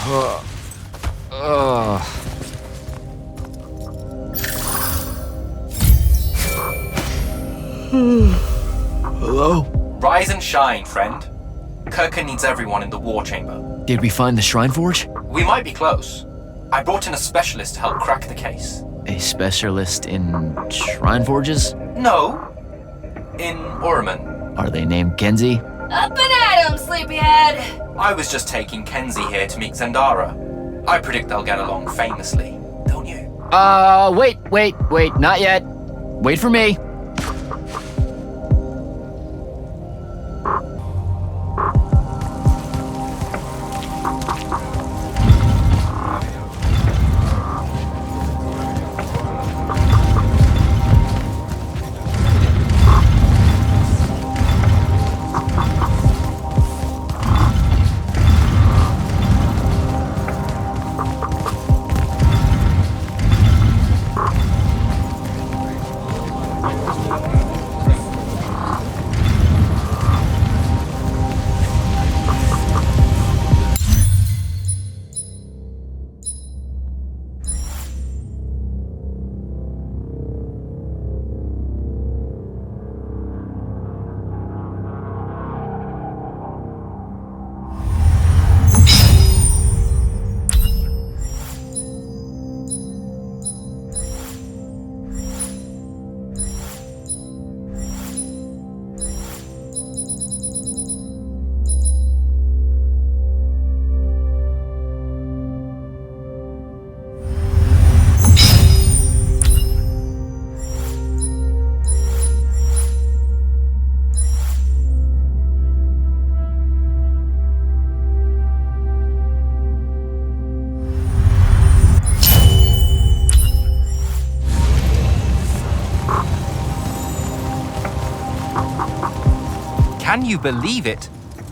Hello? Rise and shine, friend. Kirka needs everyone in the war chamber. Did we find the Shrine Forge? We might be close. I brought in a specialist to help crack the case. A specialist in Shrine Forges? No. In Orman. Are they named Kenzie? Up and at 'em, sleepyhead! I was just taking Kenzie here to meet Zendara. I predict they'll get along famously, don't you? Wait, not yet. Wait for me. Can you believe it?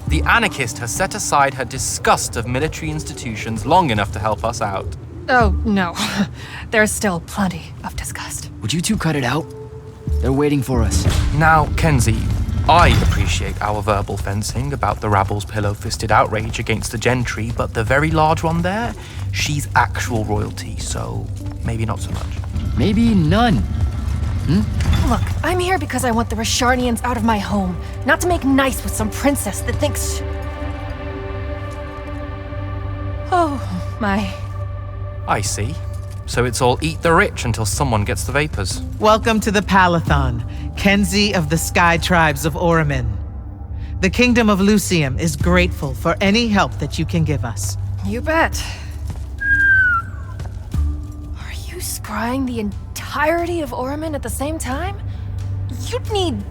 The anarchist has set aside her disgust of military institutions long enough to help us out. Oh, no. There's still plenty of disgust. Would you two cut it out? They're waiting for us. Now, Kenzie, I appreciate our verbal fencing about the rabble's pillow-fisted outrage against the gentry, but the very large one there, she's actual royalty, so maybe not so much. Maybe none. Look, I'm here because I want the Risharnians out of my home, not to make nice with some princess that thinks... Oh, my... I see. So it's all eat the rich until someone gets the vapors. Welcome to the Palathon, Kenzie of the Sky Tribes of Oramin. The Kingdom of Lucium is grateful for any help that you can give us. You bet. Are you scrying the entirety of Oramin at the same time? You'd need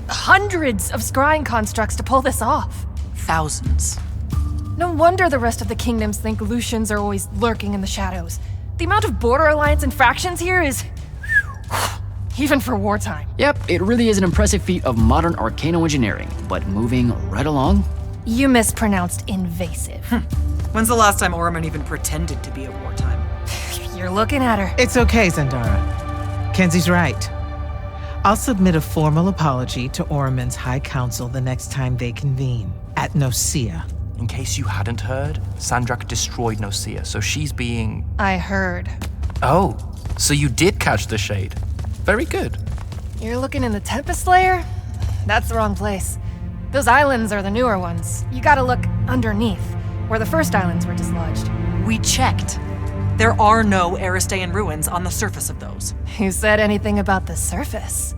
hundreds of scrying constructs to pull this off. Thousands. No wonder the rest of the kingdoms think Lucians are always lurking in the shadows. The amount of border alliance and factions here is... even for wartime. Yep, it really is an impressive feat of modern arcano-engineering, but moving right along? You mispronounced invasive. When's the last time Orman even pretended to be at wartime? You're looking at her. It's okay, Zendara. Kenzie's right. I'll submit a formal apology to Oramin's High Council the next time they convene, at Nosea. In case you hadn't heard, Sandrak destroyed Nosea, so she's being... I heard. Oh, so you did catch the shade. Very good. You're looking in the Tempest Layer? That's the wrong place. Those islands are the newer ones. You gotta look underneath, where the first islands were dislodged. We checked. There are no Aristean ruins on the surface of those. Who said anything about the surface?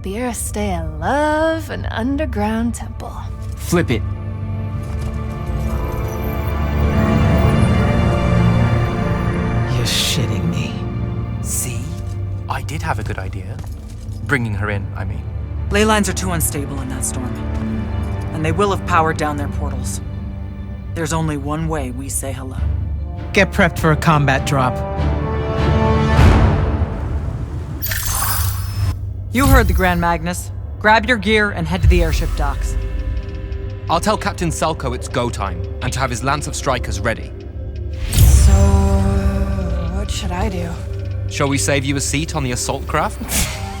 The Aristeia love an underground temple. Flip it. You're shitting me. See? I did have a good idea. Bringing her in, I mean. Ley lines are too unstable in that storm. And they will have powered down their portals. There's only one way we say hello. Get prepped for a combat drop. You heard the Grand Magnus. Grab your gear and head to the airship docks. I'll tell Captain Selko it's go time, and to have his Lance of Strikers ready. So, what should I do? Shall we save you a seat on the assault craft?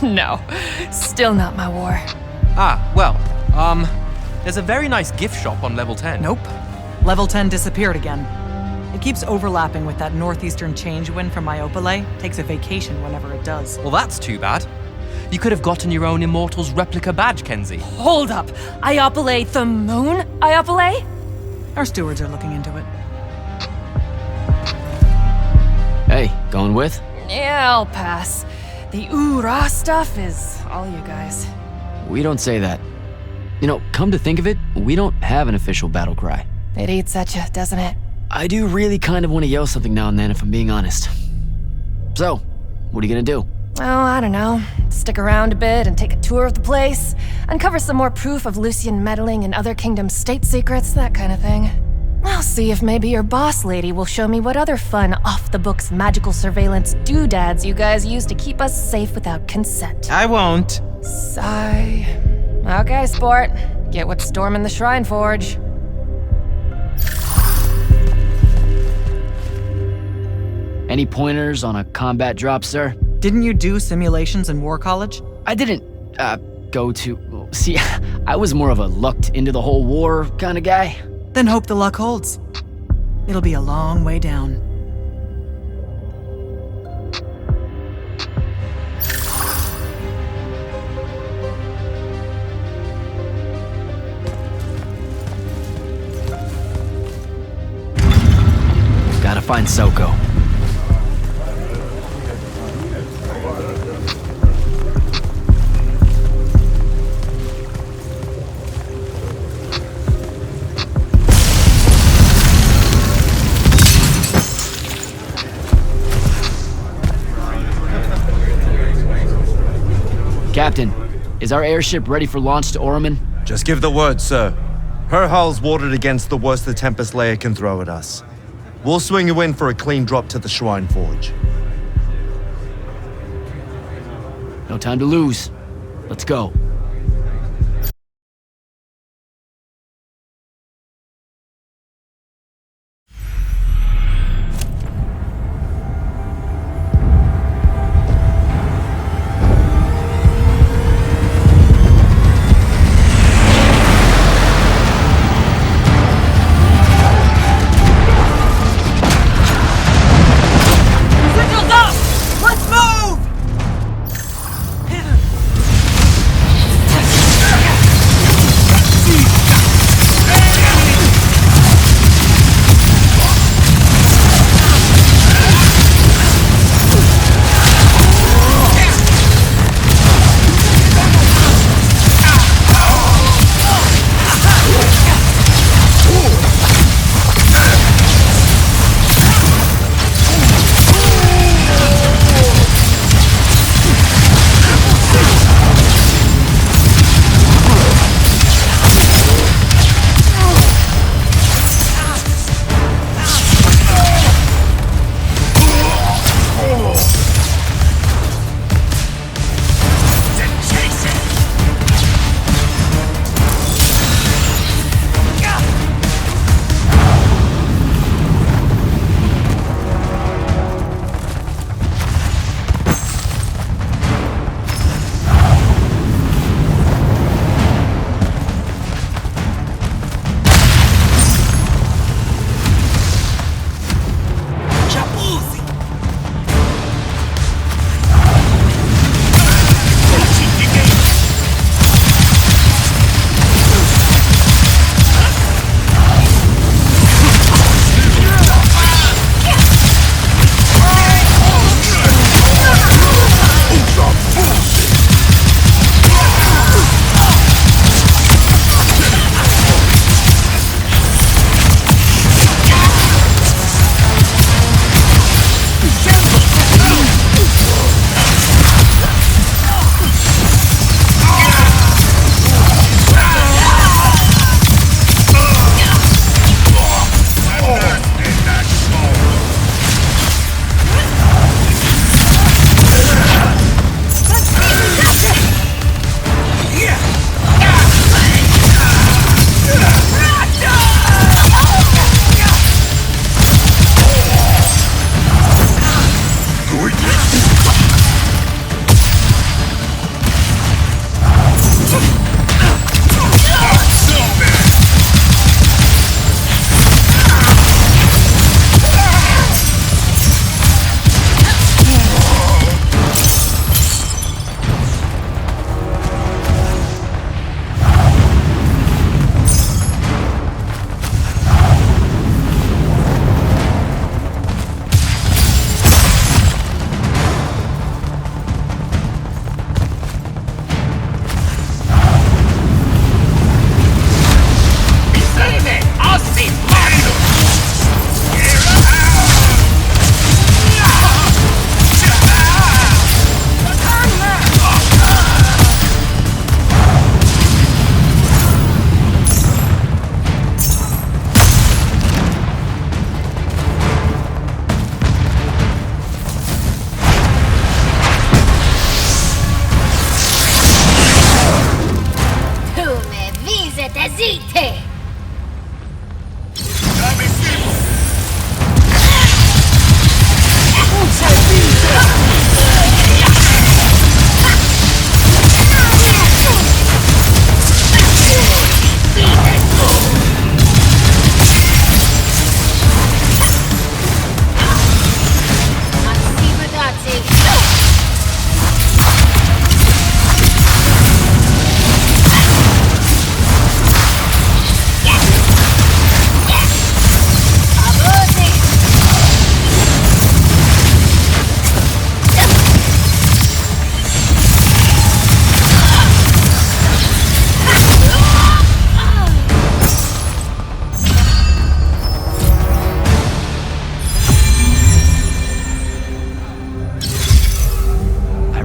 No, still not my war. There's a very nice gift shop on level 10. Nope. Level 10 disappeared again. It keeps overlapping with that northeastern change wind from Myopole. Takes a vacation whenever it does. Well, that's too bad. You could have gotten your own Immortals replica badge, Kenzie. Hold up! Iopole the moon? Iopole? Our stewards are looking into it. Hey, going with? Yeah, I'll pass. The ooh-rah stuff is all you guys. We don't say that. You know, come to think of it, we don't have an official battle cry. It eats at you, doesn't it? I do really kind of want to yell something now and then, if I'm being honest. So, what are you gonna do? Oh, I don't know. Stick around a bit and take a tour of the place. Uncover some more proof of Lucian meddling in other kingdoms' state secrets, that kind of thing. I'll see if maybe your boss lady will show me what other fun, off-the-books magical surveillance doodads you guys use to keep us safe without consent. I won't. Sigh. Okay, sport. Get what's storming the Shrine Forge. Any pointers on a combat drop, sir? Didn't you do simulations in War College? I didn't, go to... See, I was more of a lucked into the whole war kind of guy. Then hope the luck holds. It'll be a long way down. Gotta find Soko. Captain, is our airship ready for launch to Orman? Just give the word, sir. Her hull's warded against the worst the Tempest layer can throw at us. We'll swing you in for a clean drop to the Shrine Forge. No time to lose. Let's go. Signals up! Let's move!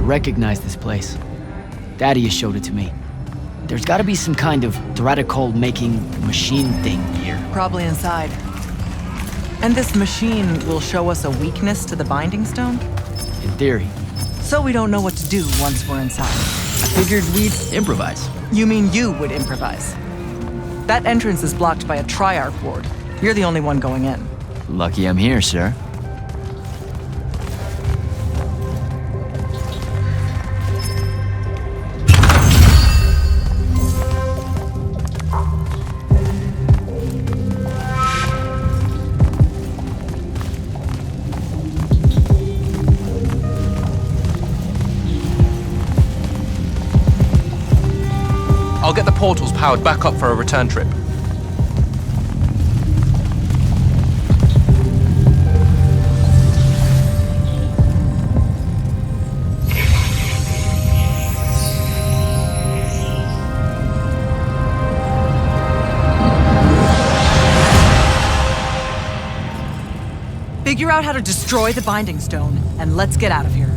recognize this place. Daddy showed it to me. There's gotta be some kind of Threadicol-making machine thing here. Probably inside. And this machine will show us a weakness to the Binding Stone? In theory. So we don't know what to do once we're inside. I figured we'd improvise. You mean you would improvise? That entrance is blocked by a Triarch ward. You're the only one going in. Lucky I'm here, sir. I'll get the portals powered back up for a return trip. Figure out how to destroy the Binding Stone, and let's get out of here.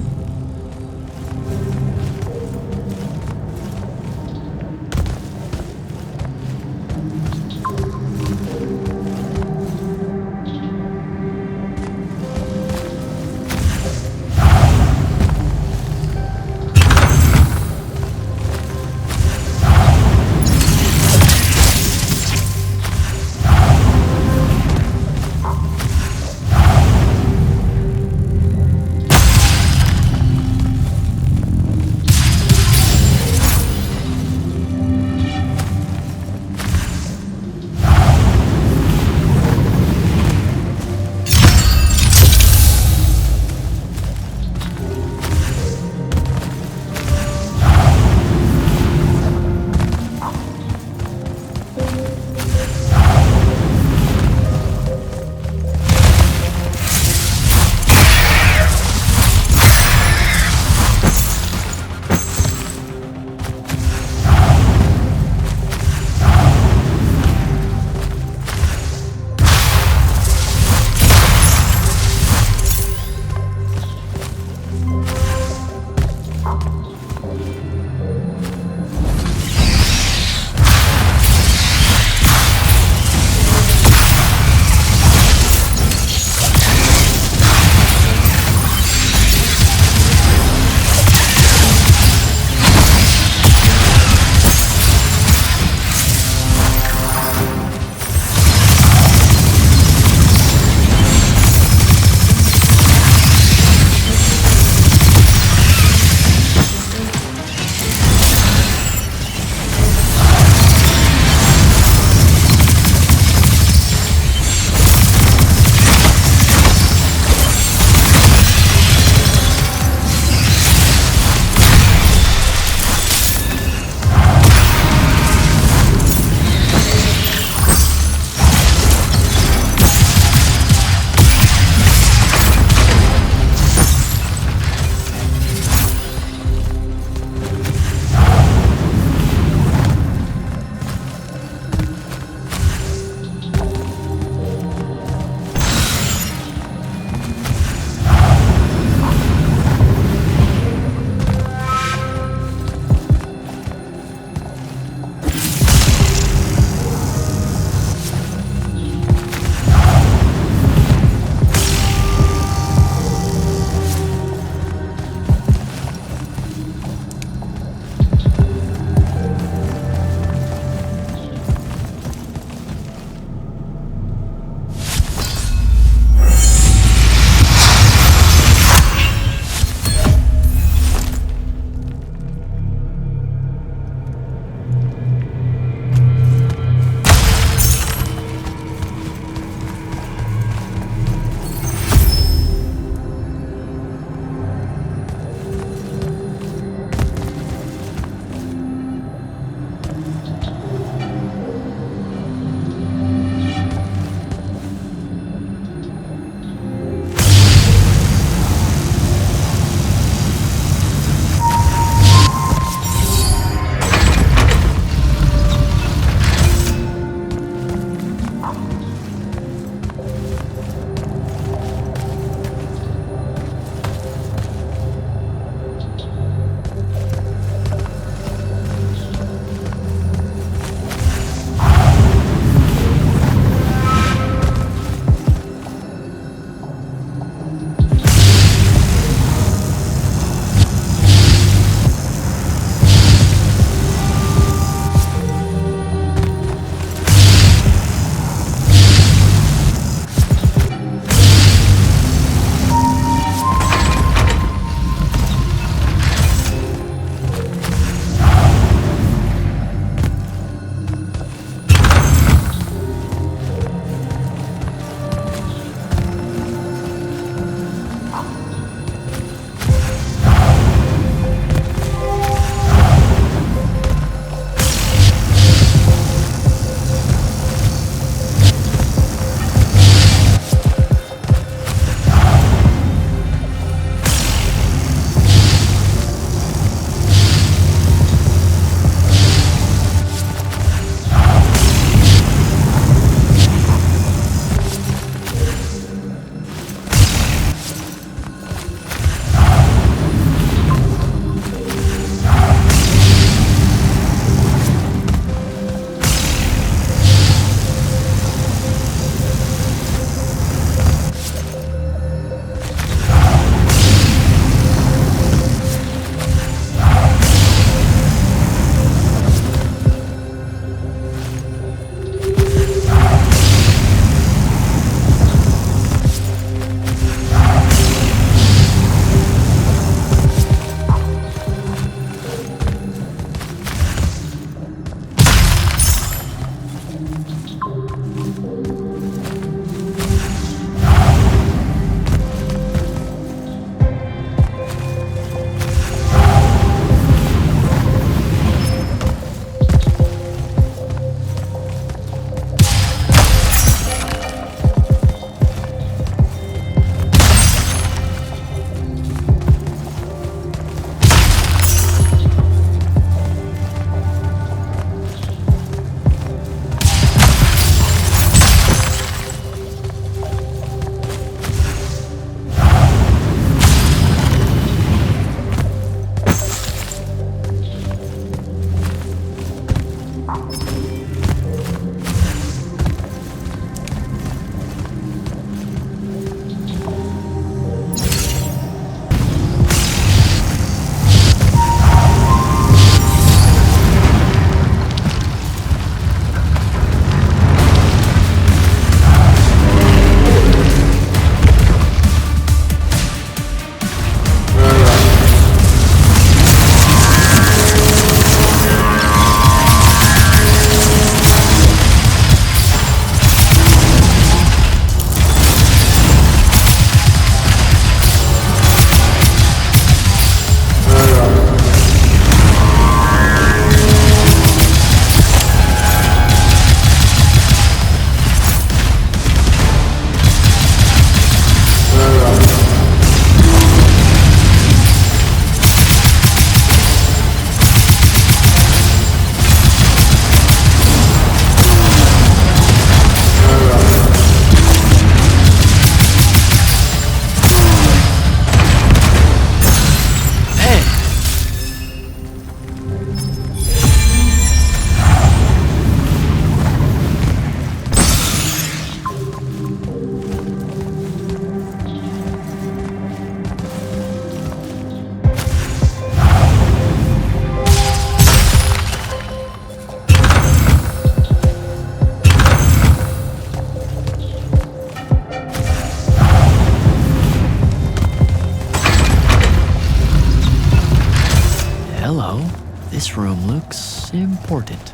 This room looks important.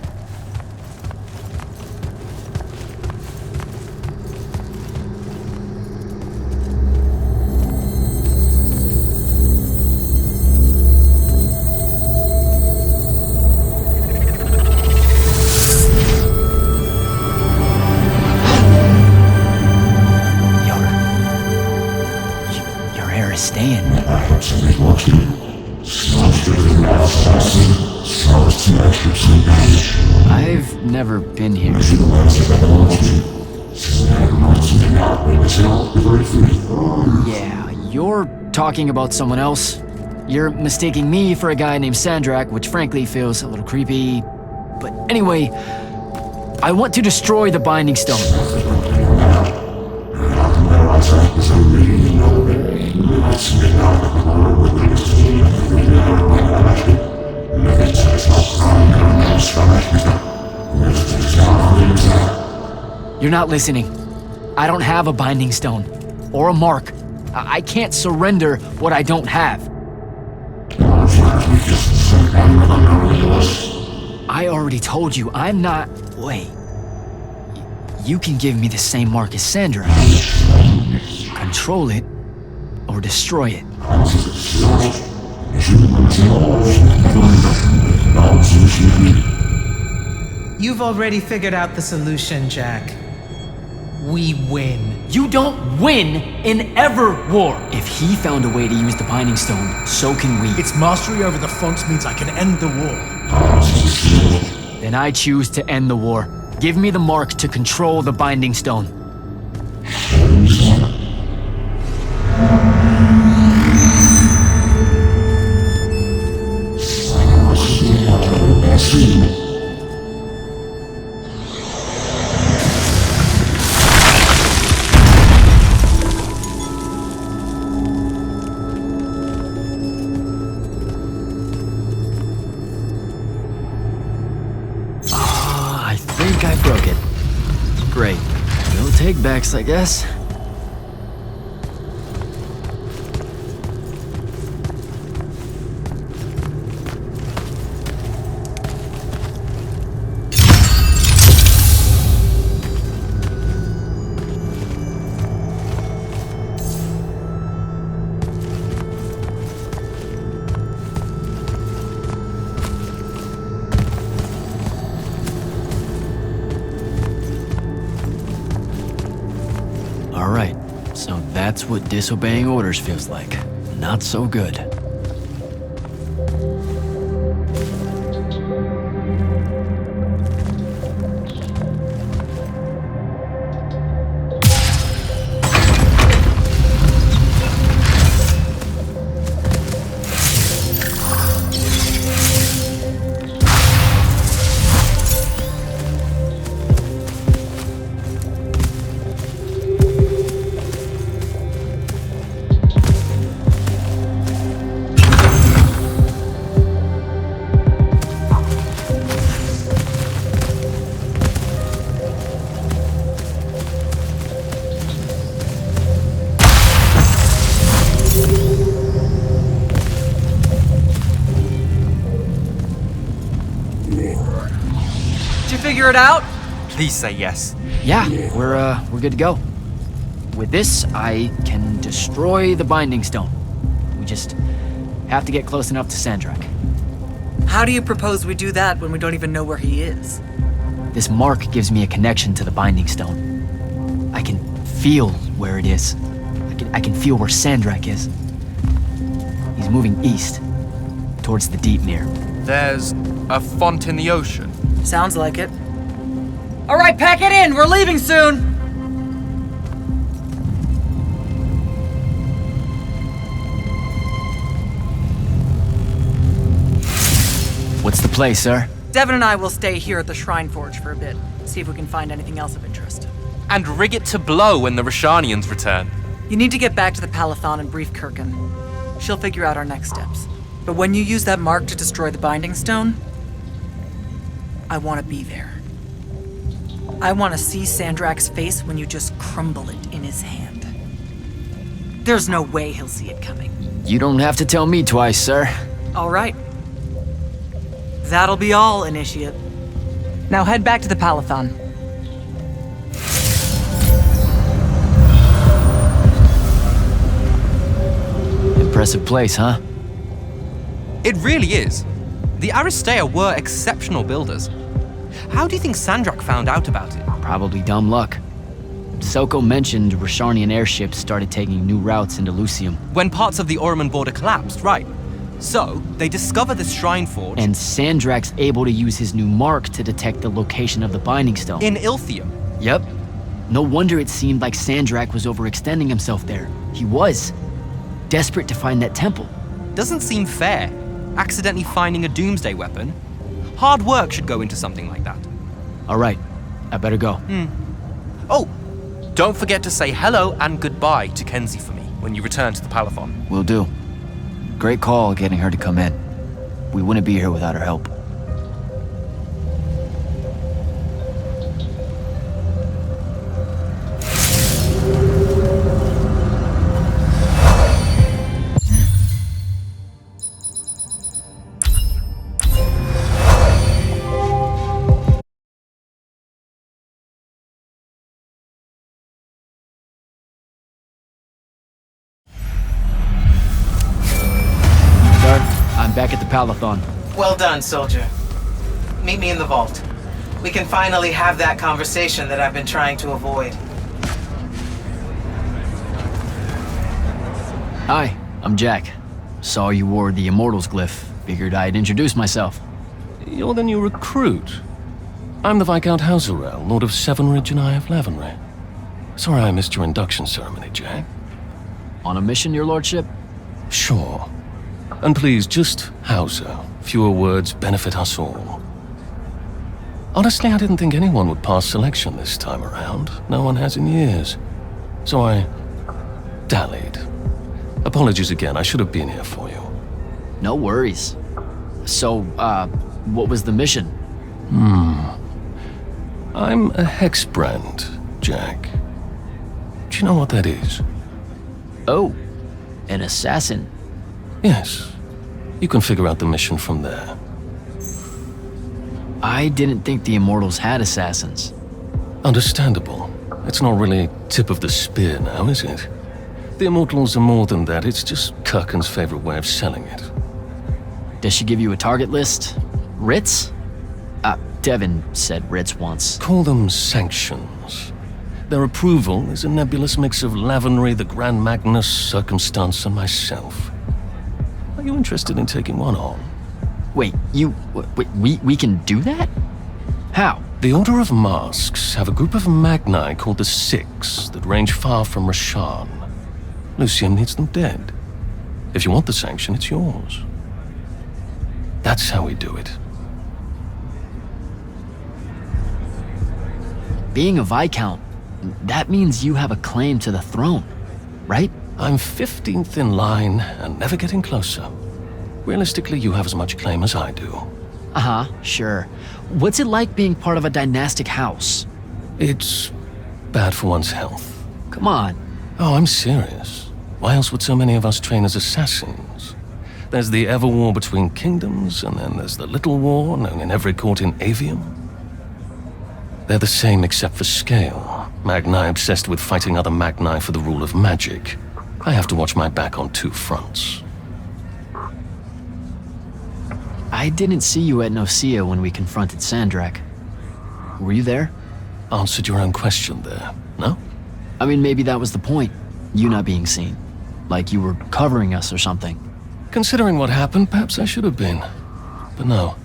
Your hair is staying. I've never been here. Yeah, you're talking about someone else. You're mistaking me for a guy named Sandrak, which frankly feels a little creepy. But anyway, I want to destroy the Binding Stone. You're not listening. I don't have a Binding Stone. Or a mark. I can't surrender what I don't have. I already told you, I'm not... Wait. You can give me the same mark as Sandra. Control it, or destroy it. You've already figured out the solution, Jack. We win. You don't win in Everwar! If he found a way to use the Binding Stone, so can we. Its mastery over the font means I can end the war. Then I choose to end the war. Give me the mark to control the Binding Stone. I think I broke it. Great. No take-backs, I guess. Alright, so that's what disobeying orders feels like. Not so good. Figure it out? Please say yes. Yeah, we're good to go. With this, I can destroy the Binding Stone. We just have to get close enough to Sandrak. How do you propose we do that when we don't even know where he is? This mark gives me a connection to the Binding Stone. I can feel where it is. I can feel where Sandrak is. He's moving east, towards the deep mirror. There's a font in the ocean. Sounds like it. All right, pack it in. We're leaving soon. What's the play, sir? Devin and I will stay here at the Shrine Forge for a bit. See if we can find anything else of interest. And rig it to blow when the Rashanians return. You need to get back to the Palathon and brief Kirkin. She'll figure out our next steps. But when you use that mark to destroy the Binding Stone, I want to be there. I want to see Sandrak's face when you just crumble it in his hand. There's no way he'll see it coming. You don't have to tell me twice, sir. All right. That'll be all, Initiate. Now head back to the Palathon. Impressive place, huh? It really is. The Aristeia were exceptional builders. How do you think Sandrak found out about it? Probably dumb luck. Selko mentioned Rasharnian airships started taking new routes into Lucium. When parts of the Orman border collapsed, right. So, they discover this shrine forge And Sandrak's able to use his new mark to detect the location of the Binding Stone. in Ilthium. Yep. No wonder it seemed like Sandrak was overextending himself there. He was. Desperate to find that temple. Doesn't seem fair. Accidentally finding a doomsday weapon. Hard work should go into something like that. All right, I better go. Oh, don't forget to say hello and goodbye to Kenzie for me when you return to the Palathon. Will do. Great call getting her to come in. We wouldn't be here without her help. Sir, I'm back at the Palathon. Well done, soldier. Meet me in the vault. We can finally have that conversation that I've been trying to avoid. Hi, I'm Jack. Saw you wore the Immortals glyph. Figured I'd introduce myself. You're the new recruit. I'm the Viscount Hauserel, Lord of Sevenridge and Eye of Lavenry. Sorry I missed your induction ceremony, Jack. On a mission, your lordship? Sure. And please, just Hauser. Fewer words benefit us all. Honestly, I didn't think anyone would pass selection this time around. No one has in years. So I dallied. Apologies again, I should have been here for you. No worries. So, what was the mission? I'm a hexbrand, Jack. Do you know what that is? Oh, an assassin. Yes. You can figure out the mission from there. I didn't think the Immortals had assassins. Understandable. It's not really tip of the spear now, is it? The Immortals are more than that. It's just Kirkin's favorite way of selling it. Does she give you a target list? Writs? Devin said writs once. Call them sanctions. Their approval is a nebulous mix of Lavenry, the Grand Magnus, Circumstance, and myself. Are you interested in taking one on? Wait, we can do that? How? The Order of Masks have a group of Magni called the Six that range far from Rasharn. Lucium needs them dead. If you want the sanction, it's yours. That's how we do it. Being a Viscount, that means you have a claim to the throne, right? I'm 15th in line and never getting closer. Realistically, you have as much claim as I do. Uh-huh, sure. What's it like being part of a dynastic house? It's bad for one's health. Come on. Oh, I'm serious. Why else would so many of us train as assassins? There's the Everwar between kingdoms, and then there's the Little War, known in every court in Aveum. They're the same except for scale. Magni obsessed with fighting other Magni for the rule of magic. I have to watch my back on two fronts. I didn't see you at Nocia when we confronted Sandrak. Were you there? Answered your own question there, no? I mean, maybe that was the point. You not being seen. Like you were covering us or something. Considering what happened, perhaps I should have been. But no,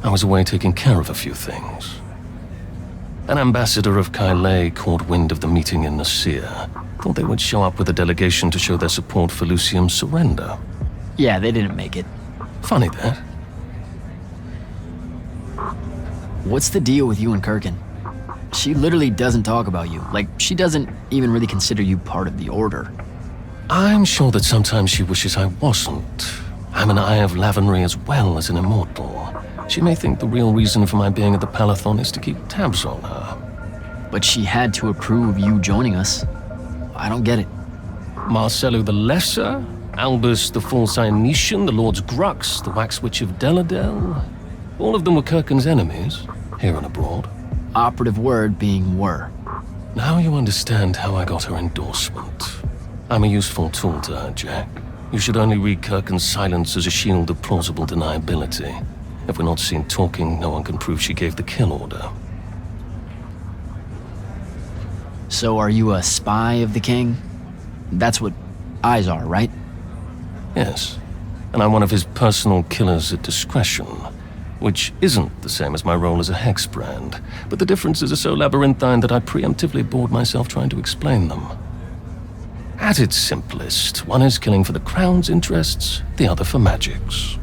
I was away taking care of a few things. An ambassador of Kylay caught wind of the meeting in Nocia. Thought they would show up with a delegation to show their support for Lucium's surrender. Yeah, they didn't make it. Funny that. What's the deal with you and Kirkin? She literally doesn't talk about you. Like, she doesn't even really consider you part of the Order. I'm sure that sometimes she wishes I wasn't. I'm an Eye of Lavenry as well as an Immortal. She may think the real reason for my being at the Palathon is to keep tabs on her. But she had to approve you joining us. I don't get it. Marcello the Lesser, Albus the False Ionetian, the Lord's Grux, the Wax Witch of Deladel. All of them were Kirken's enemies, here and abroad. Operative word being were. Now you understand how I got her endorsement. I'm a useful tool to her, Jack. You should only read Kirken's silence as a shield of plausible deniability. If we're not seen talking, no one can prove she gave the kill order. So are you a spy of the king? That's what eyes are, right? Yes, and I'm one of his personal killers at discretion, which isn't the same as my role as a hexbrand, but the differences are so labyrinthine that I preemptively bored myself trying to explain them. At its simplest, one is killing for the crown's interests, the other for magic's.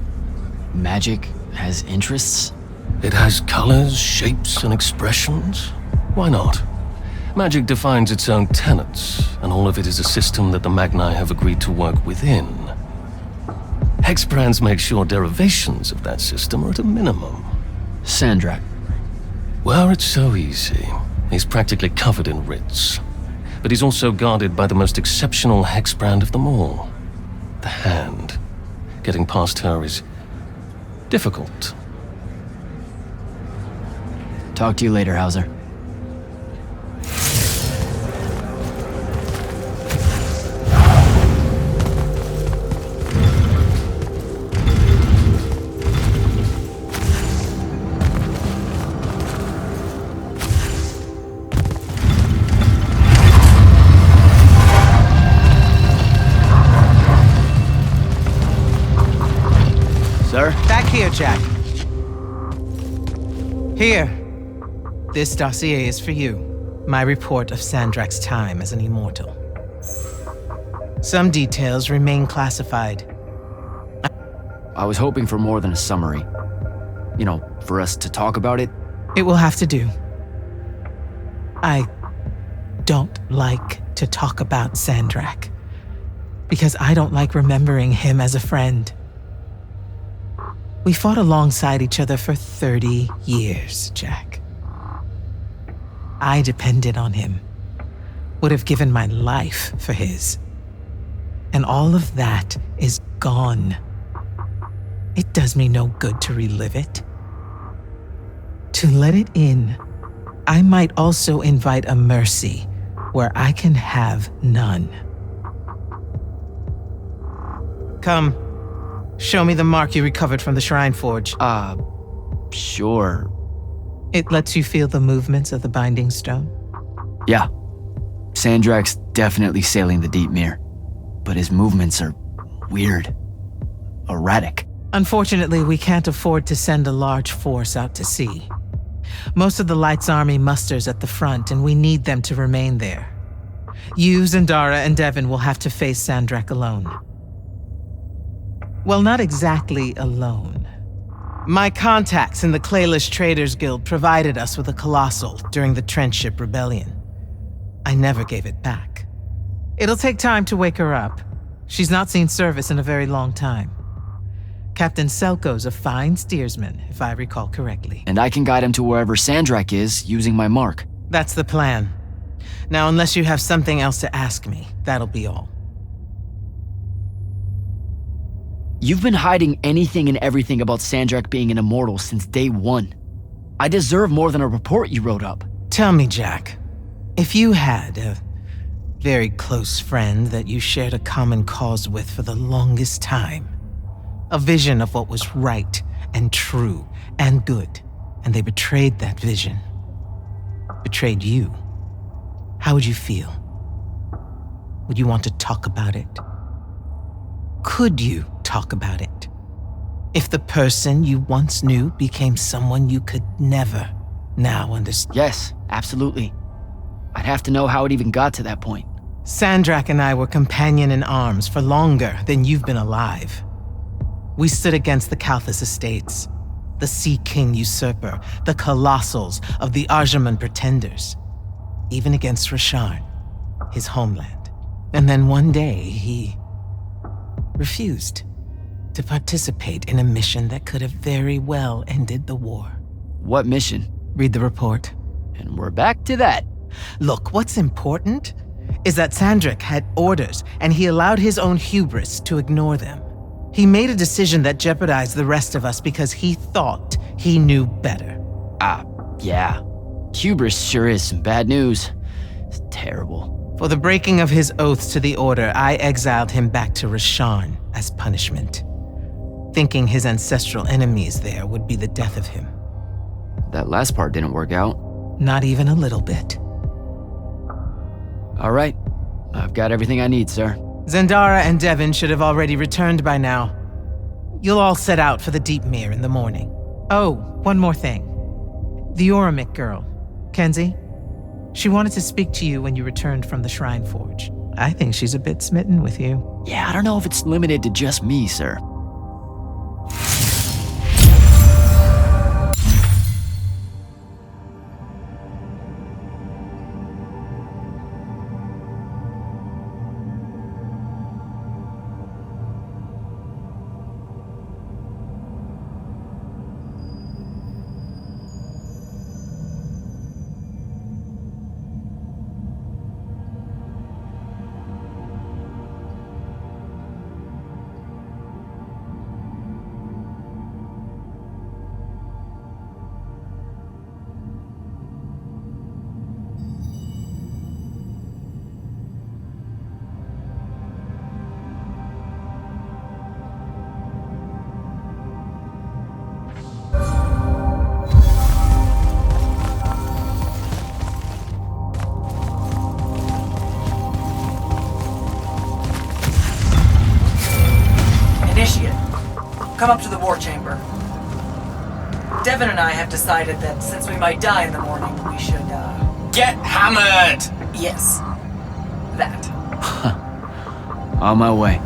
Magic has interests? It has colors, shapes, and expressions. Why not? Magic defines its own tenets, and all of it is a system that the Magni have agreed to work within. Hexbrands make sure derivations of that system are at a minimum. Sandrak. Well, it's so easy. He's practically covered in writs. But he's also guarded by the most exceptional hexbrand of them all. The Hand. Getting past her is difficult. Talk to you later, Hauser. Sir? Back here, Jack. Here. This dossier is for you. My report of Sandrak's time as an immortal. Some details remain classified. I was hoping for more than a summary. You know, for us to talk about it. It will have to do. I don't like to talk about Sandrak, because I don't like remembering him as a friend. We fought alongside each other for 30 years, Jack. I depended on him, would have given my life for his. And all of that is gone. It does me no good to relive it. To let it in, I might also invite a mercy where I can have none. Come. Show me the mark you recovered from the Shrine Forge. Sure. It lets you feel the movements of the Binding Stone? Yeah. Sandrak's definitely sailing the deep mirror, but his movements are weird. Erratic. Unfortunately, we can't afford to send a large force out to sea. Most of the Light's army musters at the front, and we need them to remain there. You, Zendara, and Devon will have to face Sandrak alone. Well, not exactly alone. My contacts in the Clayless Traders Guild provided us with a Colossal during the Trenchship Rebellion. I never gave it back. It'll take time to wake her up. She's not seen service in a very long time. Captain Selko's a fine steersman, if I recall correctly. And I can guide him to wherever Sandrak is using my mark. That's the plan. Now, unless you have something else to ask me, that'll be all. You've been hiding anything and everything about Sandrak being an immortal since day one. I deserve more than a report you wrote up. Tell me, Jack, if you had a very close friend that you shared a common cause with for the longest time, a vision of what was right and true and good, and they betrayed that vision, betrayed you, how would you feel? Would you want to talk about it? Could you talk about it? If the person you once knew became someone you could never now understand? Yes, absolutely. I'd have to know how it even got to that point. Sandrak and I were companion in arms for longer than you've been alive. We stood against the Kalthus Estates, the Sea King usurper, the Colossals of the Arjaman Pretenders, even against Rasharn, his homeland. And then one day, he refused to participate in a mission that could have very well ended the war. What mission? Read the report. And we're back to that. Look, what's important is that Sandrak had orders, and he allowed his own hubris to ignore them. He made a decision that jeopardized the rest of us because he thought he knew better. Yeah. Hubris sure is some bad news. It's terrible. For the breaking of his oaths to the Order, I exiled him back to Rasharn as punishment, thinking his ancestral enemies there would be the death of him. That last part didn't work out. Not even a little bit. All right. I've got everything I need, sir. Zendara and Devin should have already returned by now. You'll all set out for the Deep Mere in the morning. Oh, one more thing. The Oromik girl, Kenzie, she wanted to speak to you when you returned from the Shrine Forge. I think she's a bit smitten with you. Yeah, I don't know if it's limited to just me, sir. Initiate, come up to the war chamber. Devin and I have decided that since we might die in the morning, we should, Get hammered! yes. That. On my way.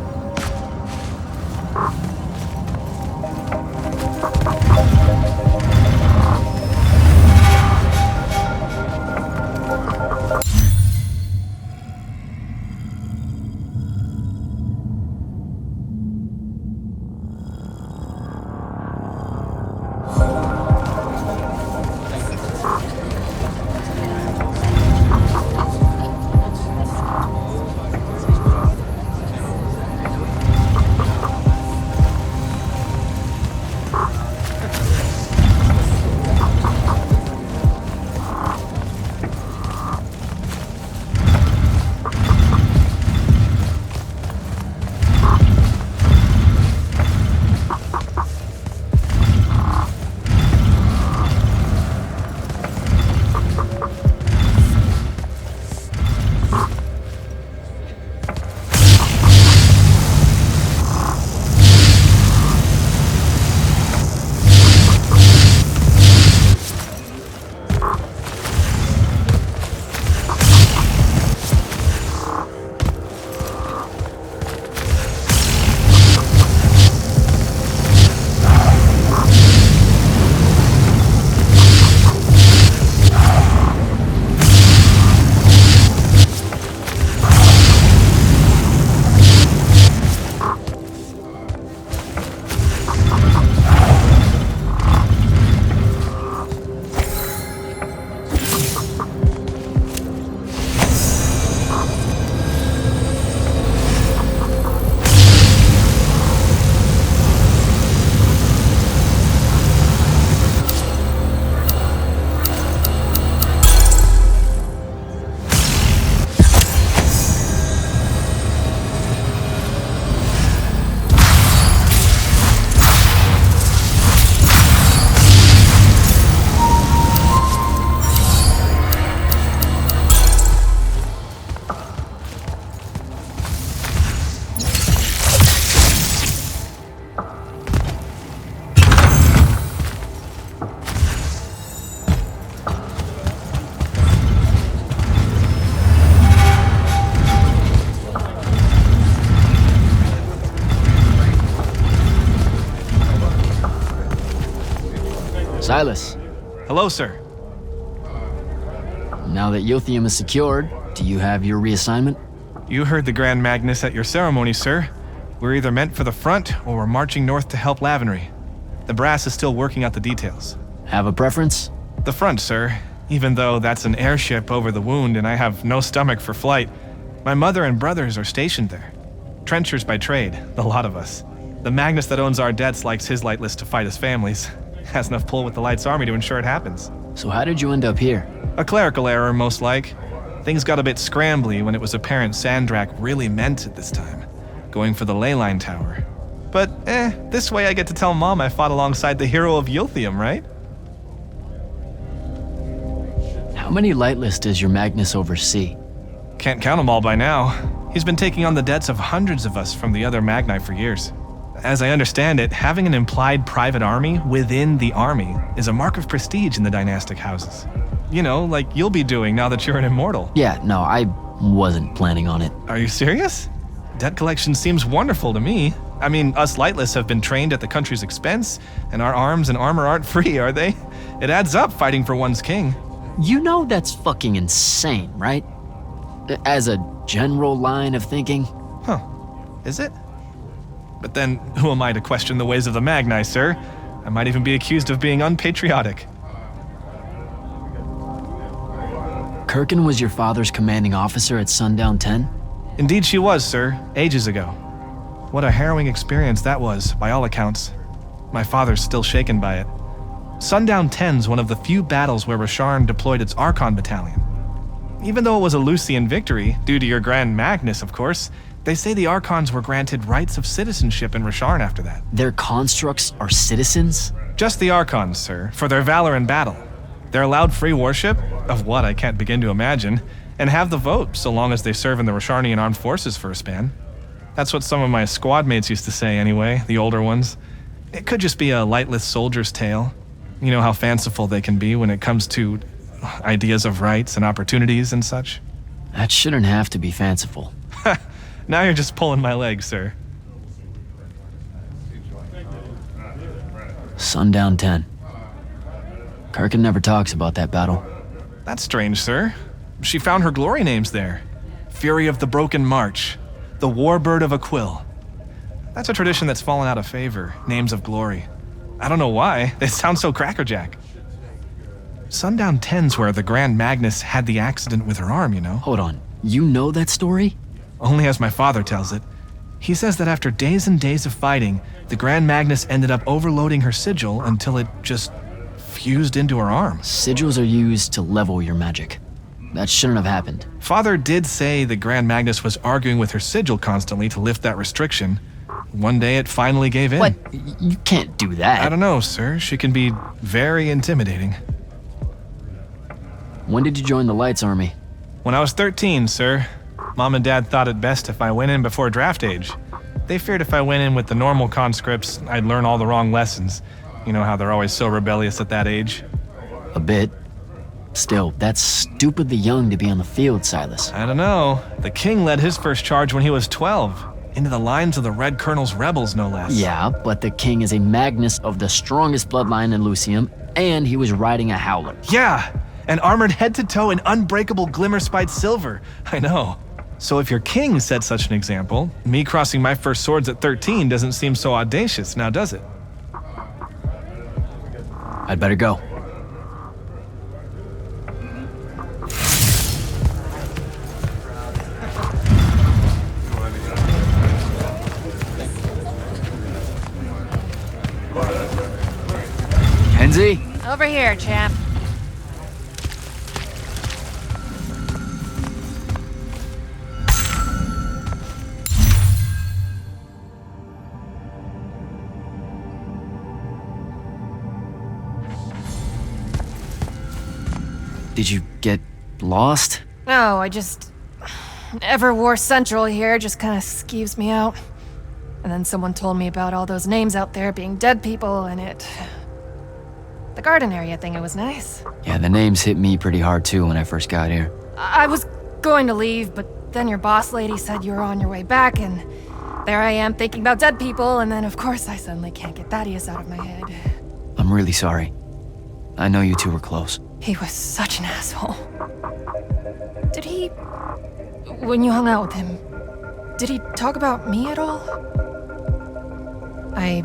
Silas, Hello, sir. now that Yothium is secured, do you have your reassignment? You heard the Grand Magnus at your ceremony, sir. We're either meant for the front, or we're marching north to help Lavenry. The brass is still working out the details. Have a preference? The front, sir. Even though that's an airship over the wound and I have no stomach for flight, my mother and brothers are stationed there. Trenchers by trade, the lot of us. The Magnus that owns our debts likes his light list to fight his families. Has enough pull with the Light's army to ensure it happens. So how did you end up here? A clerical error, most like. Things got a bit scrambly when it was apparent Sandrak really meant it this time, going for the leyline tower. But, this way I get to tell Mom I fought alongside the hero of Yulthium, right? How many Lightless does your Magnus oversee? Can't count them all by now. He's been taking on the debts of hundreds of us from the other Magni for years. As I understand it, having an implied private army within the army is a mark of prestige in the dynastic houses. You know, like you'll be doing now that you're an immortal. Yeah, no, I wasn't planning on it. Are you serious? Debt collection seems wonderful to me. I mean, us Lightless have been trained at the country's expense, and our arms and armor aren't free, are they? It adds up fighting for one's king. You know that's fucking insane, right? As a general line of thinking. Huh. Is it? But then, who am I to question the ways of the Magni, sir? I might even be accused of being unpatriotic. Kirkin was your father's commanding officer at Sundown 10? Indeed she was, sir, ages ago. What a harrowing experience that was, by all accounts. My father's still shaken by it. Sundown 10's one of the few battles where Rasharn deployed its Archon battalion. Even though it was a Lucian victory, due to your Grand Magnus, of course, they say the Archons were granted rights of citizenship in Rasharn after that. Their constructs are citizens? Just the Archons, sir, for their valor in battle. They're allowed free worship, of what I can't begin to imagine, and have the vote so long as they serve in the Rasharnian armed forces for a span. That's what some of my squad mates used to say anyway, the older ones. It could just be a Lightless soldier's tale. You know how fanciful they can be when it comes to ideas of rights and opportunities and such. That shouldn't have to be fanciful. Now you're just pulling my leg, sir. Sundown 10. Kirkin never talks about that battle. That's strange, sir. She found her glory names there. Fury of the Broken March, the Warbird of Aquil. That's a tradition that's fallen out of favor, names of glory. I don't know why, they sound so crackerjack. Sundown 10's where the Grand Magnus had the accident with her arm, you know? Hold on, you know that story? Only as my father tells it. He says that after days and days of fighting, the Grand Magnus ended up overloading her sigil until it just fused into her arm. Sigils are used to level your magic. That shouldn't have happened. Father did say the Grand Magnus was arguing with her sigil constantly to lift that restriction. One day it finally gave in. What? You can't do that. I don't know, sir. She can be very intimidating. When did you join the Lights Army? When I was 13, sir. Mom and Dad thought it best if I went in before draft age. They feared if I went in with the normal conscripts, I'd learn all the wrong lessons. You know how they're always so rebellious at that age. A bit. Still, that's stupidly young to be on the field, Silas. I don't know. The king led his first charge when he was 12. Into the lines of the Red Colonel's rebels, no less. Yeah, but the king is a Magnus of the strongest bloodline in Lucium, and he was riding a howler. Yeah, and armored head to toe in unbreakable glimmer-spiked silver. I know. So if your king set such an example, me crossing my first swords at 13 doesn't seem so audacious, now does it? I'd better go. Kenzie? Over here, champ. Did you get lost? No, I just... Everwar Central here just kind of skeeves me out. And then someone told me about all those names out there being dead people, and it... The garden area thing, it was nice. Yeah, the names hit me pretty hard too when I first got here. I was going to leave, but then your boss lady said you were on your way back, and there I am thinking about dead people, and then of course I suddenly can't get Thaddeus out of my head. I'm really sorry. I know you two were close. He was such an asshole. Did he... When you hung out with him, did he talk about me at all? I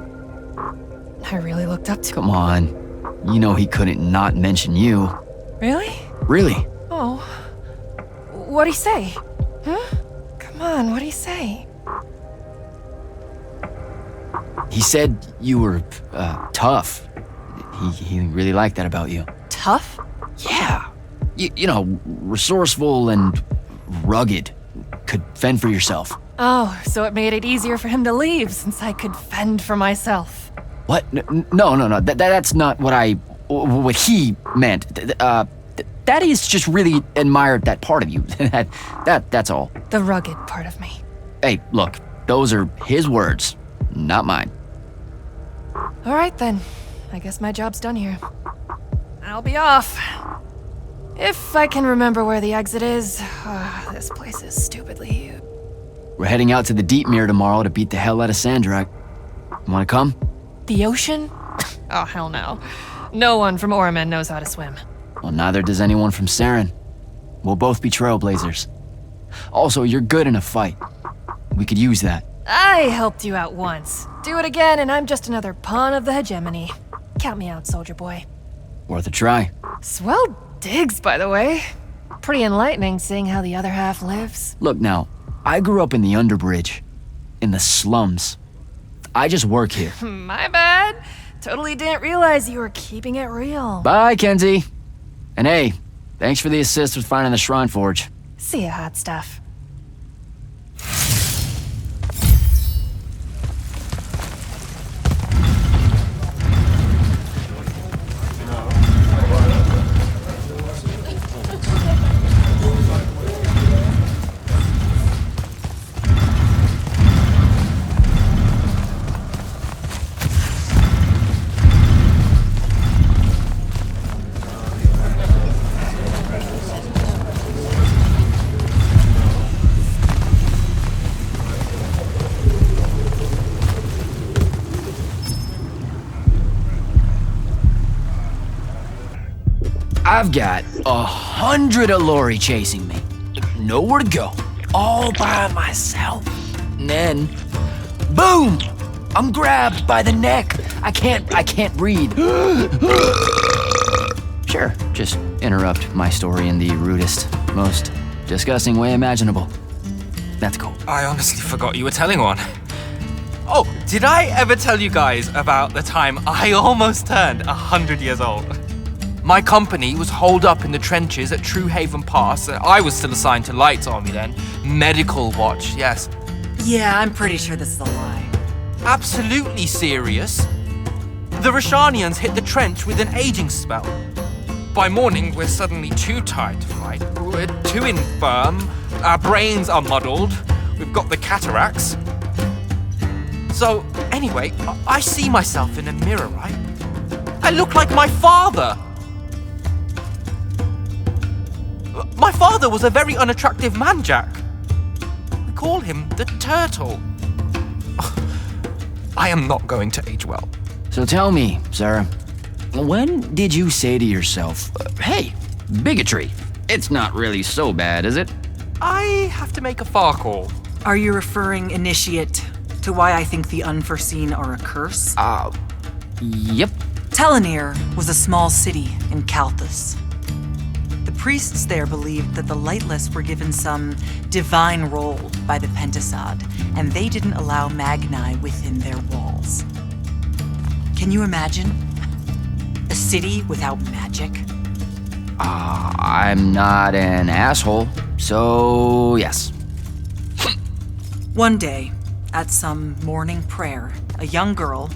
really looked up to him. Come on. You know he couldn't not mention you. Really? Really? Oh. What'd he say? Huh? Come on, what'd he say? He said you were, tough. He really liked that about you. Tough? Yeah. You know, resourceful and rugged. Could fend for yourself. Oh, so it made it easier for him to leave since I could fend for myself. What? No. That's not what he meant. Thaddeus just really admired that part of you. That's all. The rugged part of me. Hey, look, those are his words, not mine. All right then. I guess my job's done here. I'll be off. If I can remember where the exit is. This place is stupidly huge. We're heading out to the Deep Mirror tomorrow to beat the hell out of Sandrak. Wanna come? The ocean? Oh, hell no. No one from Orman knows how to swim. Well, neither does anyone from Saren. We'll both be trailblazers. Also, you're good in a fight. We could use that. I helped you out once. Do it again and I'm just another pawn of the hegemony. Count me out, soldier boy. Worth a try. Swell digs, by the way. Pretty enlightening seeing how the other half lives. Look now, I grew up in the Underbridge. In the slums. I just work here. My bad. Totally didn't realize you were keeping it real. Bye, Kenzie. And hey, thanks for the assist with finding the Shrine Forge. See ya, hot stuff. I've got 100 Allori chasing me. Nowhere to go. All by myself. And then, boom! I'm grabbed by the neck. I can't breathe. Sure, just interrupt my story in the rudest, most disgusting way imaginable. That's cool. I honestly forgot you were telling one. Oh, did I ever tell you guys about the time I almost turned 100 years old? My company was holed up in the trenches at True Haven Pass. I was still assigned to Light's army then. Medical watch, yes. Yeah, I'm pretty sure this is a lie. Absolutely serious. The Roshanians hit the trench with an aging spell. By morning, we're suddenly too tired to fight. We're too infirm. Our brains are muddled. We've got the cataracts. So, anyway, I see myself in a mirror, right? I look like my father. My father was a very unattractive man, Jack. We call him the Turtle. I am not going to age well. So tell me, sir, when did you say to yourself, hey, bigotry, it's not really so bad, is it? I have to make a far call. Are you referring, Initiate, to why I think the unforeseen are a curse? Yep. Telenir was a small city in Kalthus. The priests there believed that the Lightless were given some divine role by the Pentasod, and they didn't allow Magni within their walls. Can you imagine? A city without magic? I'm not an asshole, so yes. One day, at some morning prayer, a young girl,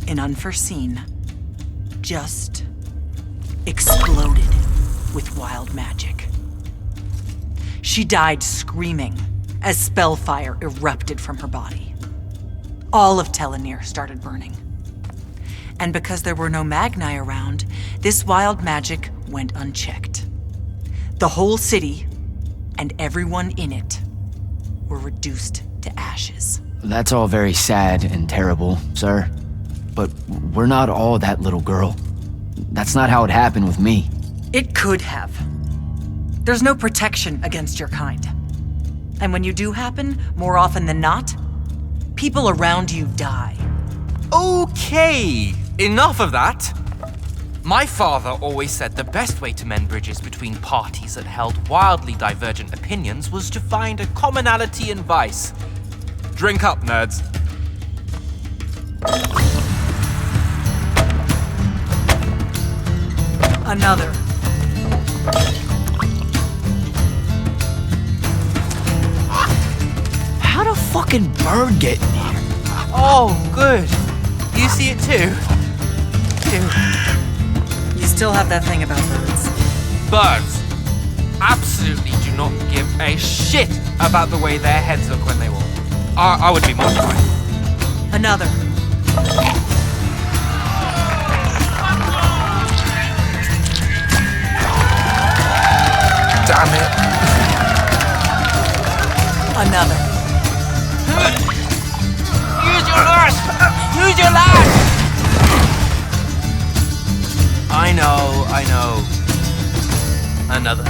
in Unforeseen, just exploded with wild magic. She died screaming as spellfire erupted from her body. All of Telenir started burning. And because there were no Magni around, this wild magic went unchecked. The whole city and everyone in it were reduced to ashes. That's all very sad and terrible, sir. But we're not all that little girl. That's not how it happened with me. It could have. There's no protection against your kind. And when you do happen, more often than not, people around you die. Okay, enough of that. My father always said the best way to mend bridges between parties that held wildly divergent opinions was to find a commonality in vice. Drink up, nerds. Another. How'd a fucking bird get in here? Oh, good. You see it too? You still have that thing about birds. Birds absolutely do not give a shit about the way their heads look when they walk. I would be mortified. Another. Damn it. Another. Use your lash! Use your lash! I know. Another.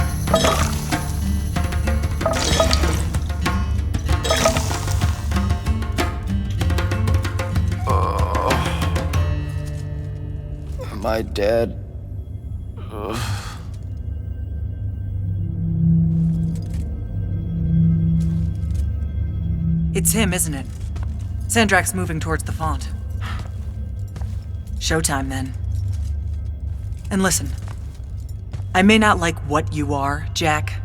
Am I dead? It's him, isn't it? Sandrak's moving towards the font. Showtime, then. And listen, I may not like what you are, Jack,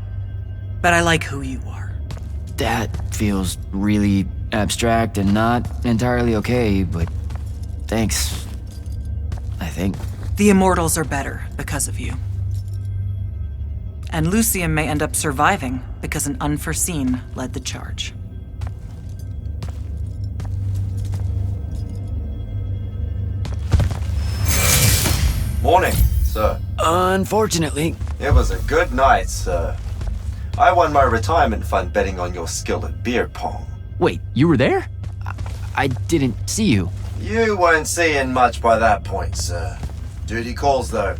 but I like who you are. That feels really abstract and not entirely okay, but thanks. I think. The Immortals are better because of you. And Lucian may end up surviving because an unforeseen led the charge. Morning, sir. Unfortunately. It was a good night, sir. I won my retirement fund betting on your skill at beer pong. Wait, you were there? I didn't see you. You weren't seeing much by that point, sir. Duty calls, though.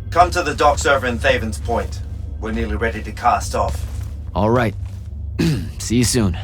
Come to the docks over in Thaven's Point. We're nearly ready to cast off. All right. See you soon.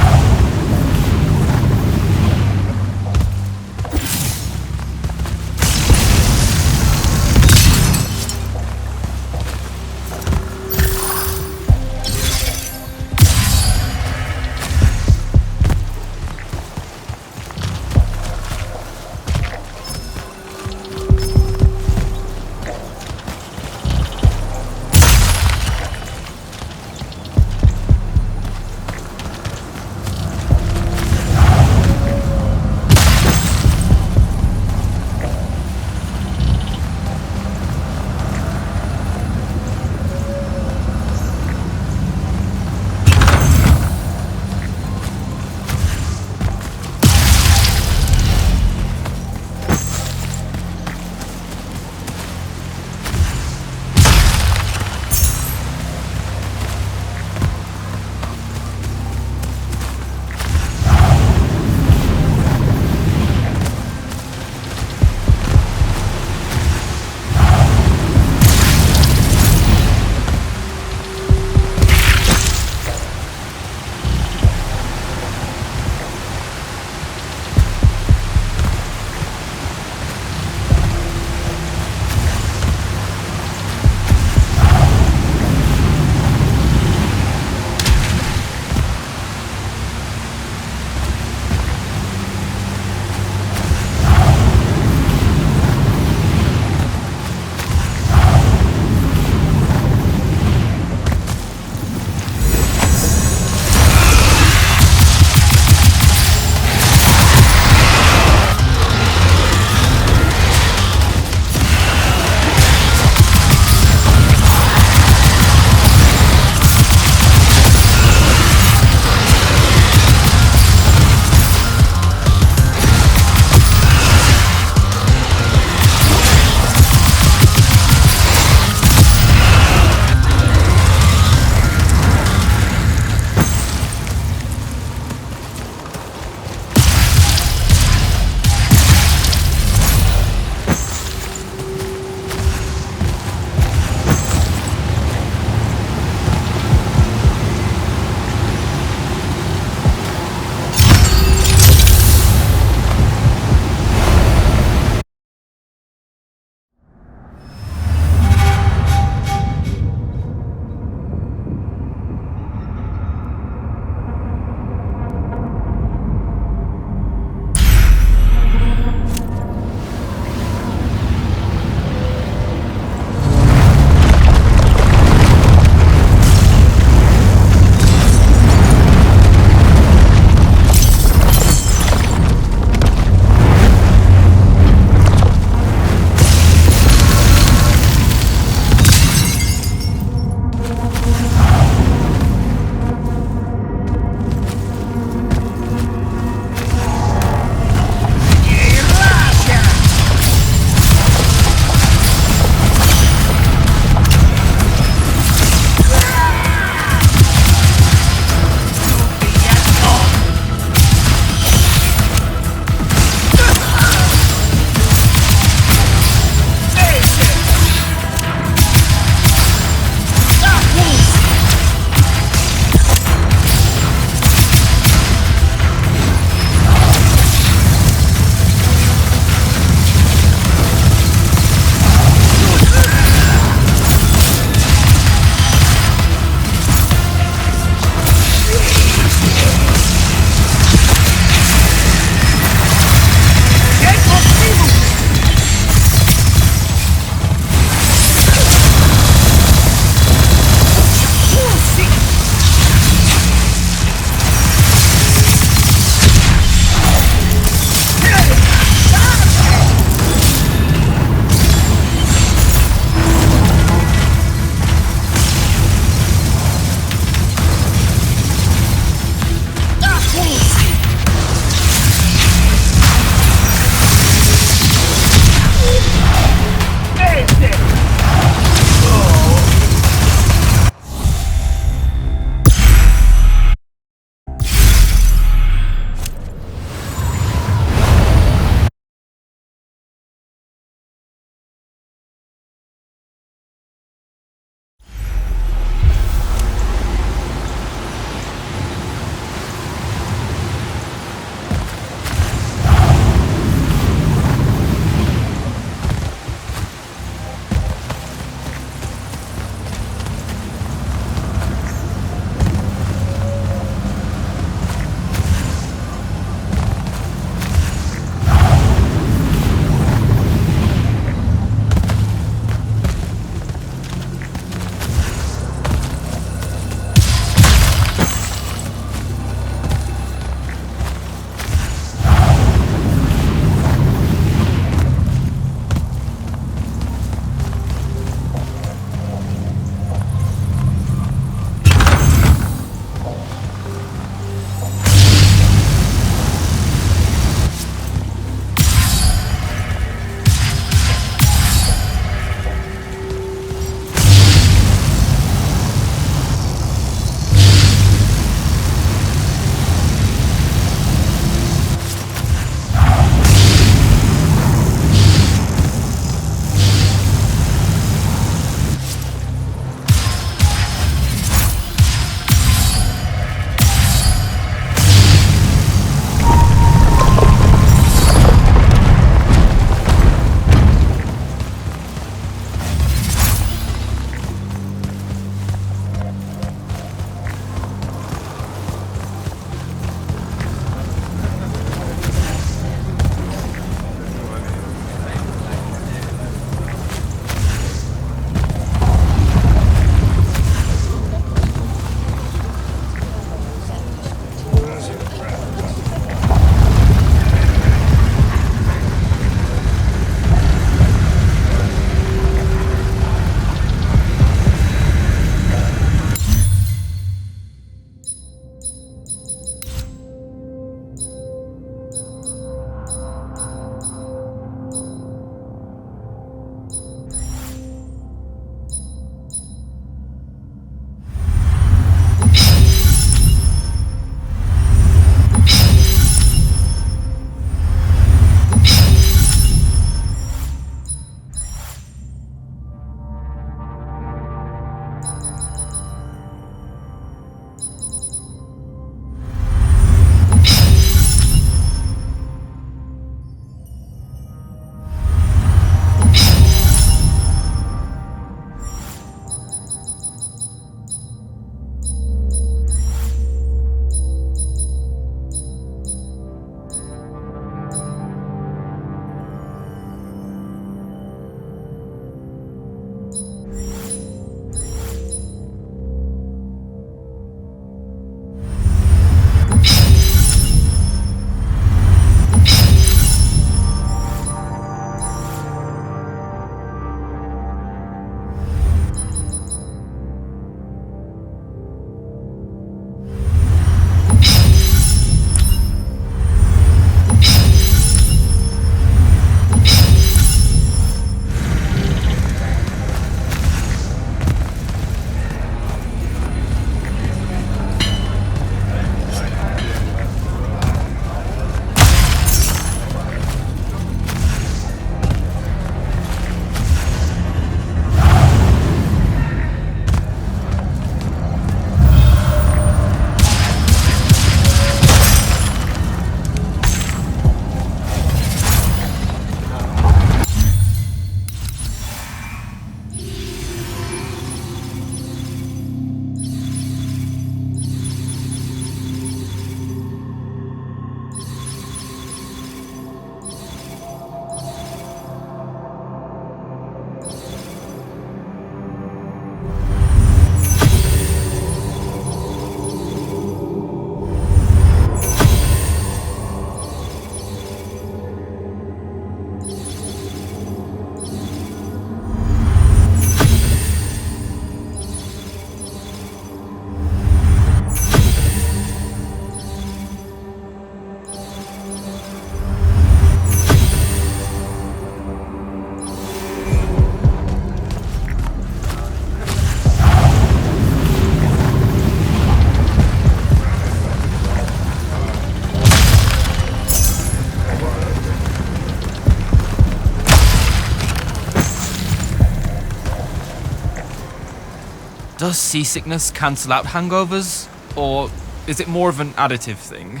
Does seasickness cancel out hangovers? Or is it more of an additive thing?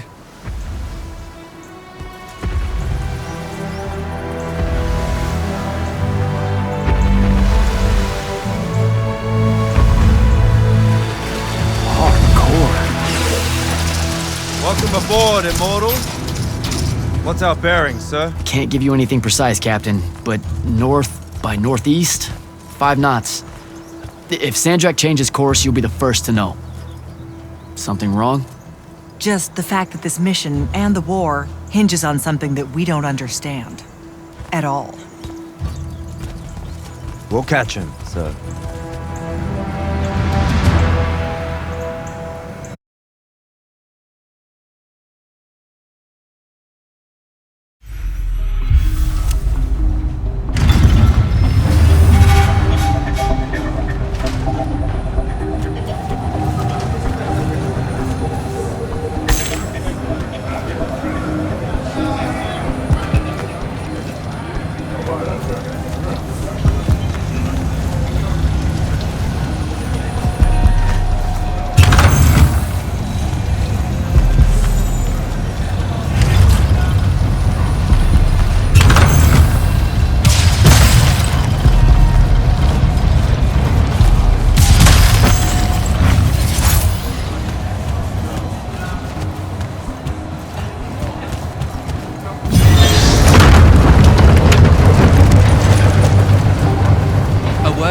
Welcome aboard, Immortals. What's our bearing, sir? Can't give you anything precise, Captain, but north by northeast, 5 knots. If Sandrak changes course, you'll be the first to know. Something wrong? Just the fact that this mission and the war hinges on something that we don't understand. At all. We'll catch him, sir.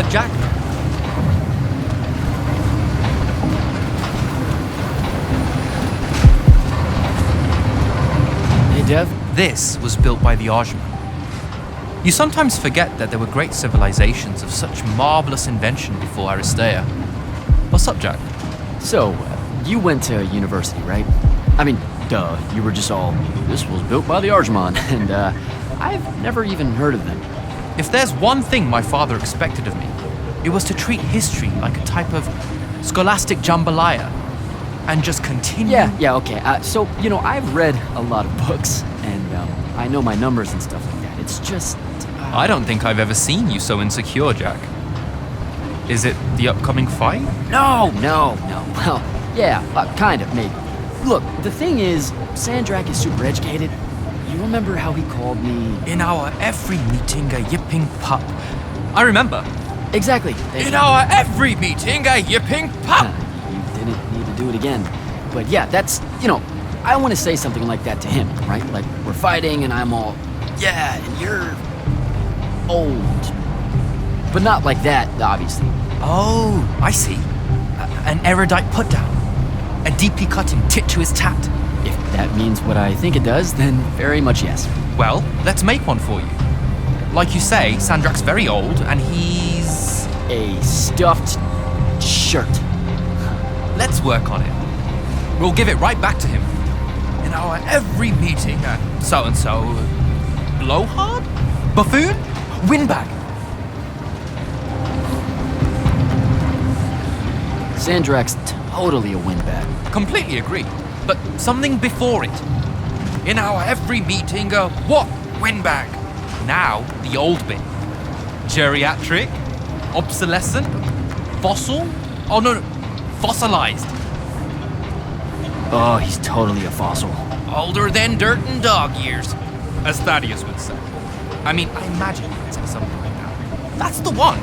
Jack? Hey, Dev? This was built by the Ajman. You sometimes forget that there were great civilizations of such marvelous invention before Aristea. What's up, Jack? So, you went to university, right? I mean, duh, you were just all, this was built by the Ajman, and I've never even heard of them. If there's one thing my father expected of me, it was to treat history like a type of scholastic jambalaya and just continue. Yeah, okay. So, I've read a lot of books, and I know my numbers and stuff like that. It's just... I don't think I've ever seen you so insecure, Jack. Is it the upcoming fight? No. Well, yeah, kind of, maybe. Look, the thing is, Sandrak is super educated. You remember how he called me... In our every meeting, a yipping pup. I remember. Exactly. In our every meeting, a yipping pup! You didn't need to do it again. But yeah, that's, I want to say something like that to him, right? Like, we're fighting and I'm all, yeah, and you're old. But not like that, obviously. Oh, I see. An erudite put-down. A deeply cutting tit to his tat. If that means what I think it does, then very much yes. Well, let's make one for you. Like you say, Sandrak's very old, and he's... a stuffed shirt. Let's work on it. We'll give it right back to him. In our every meeting, so-and-so... blowhard? Buffoon? Windbag? Sandrak's totally a windbag. Completely agree. But something before it. In our every meeting, what? Windbag. Now, the old bit. Geriatric? Obsolescent? Fossil? Oh, no. Fossilized. Oh, he's totally a fossil. Older than dirt and dog years, as Thaddeus would say. I mean, I imagine he'd say something like that. That's the one.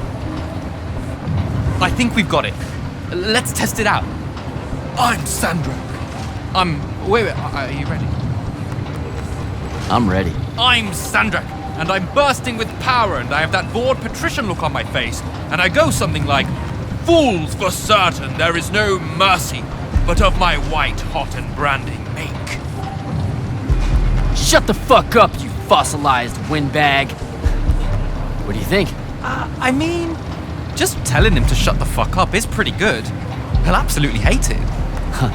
I think we've got it. Let's test it out. I'm Sandrak. Wait, are you ready? I'm ready. I'm Sandrak, and I'm bursting with power, and I have that bored patrician look on my face, and I go something like, "Fools, for certain, there is no mercy, but of my white, hot, and branding make." Shut the fuck up, you fossilized windbag. What do you think? I mean, just telling him to shut the fuck up is pretty good. He'll absolutely hate it. Huh.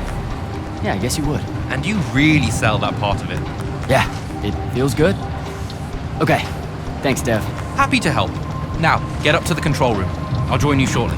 Yeah, I guess you would. And you really sell that part of it. Yeah, it feels good. Okay, thanks, Dev. Happy to help. Now, get up to the control room. I'll join you shortly.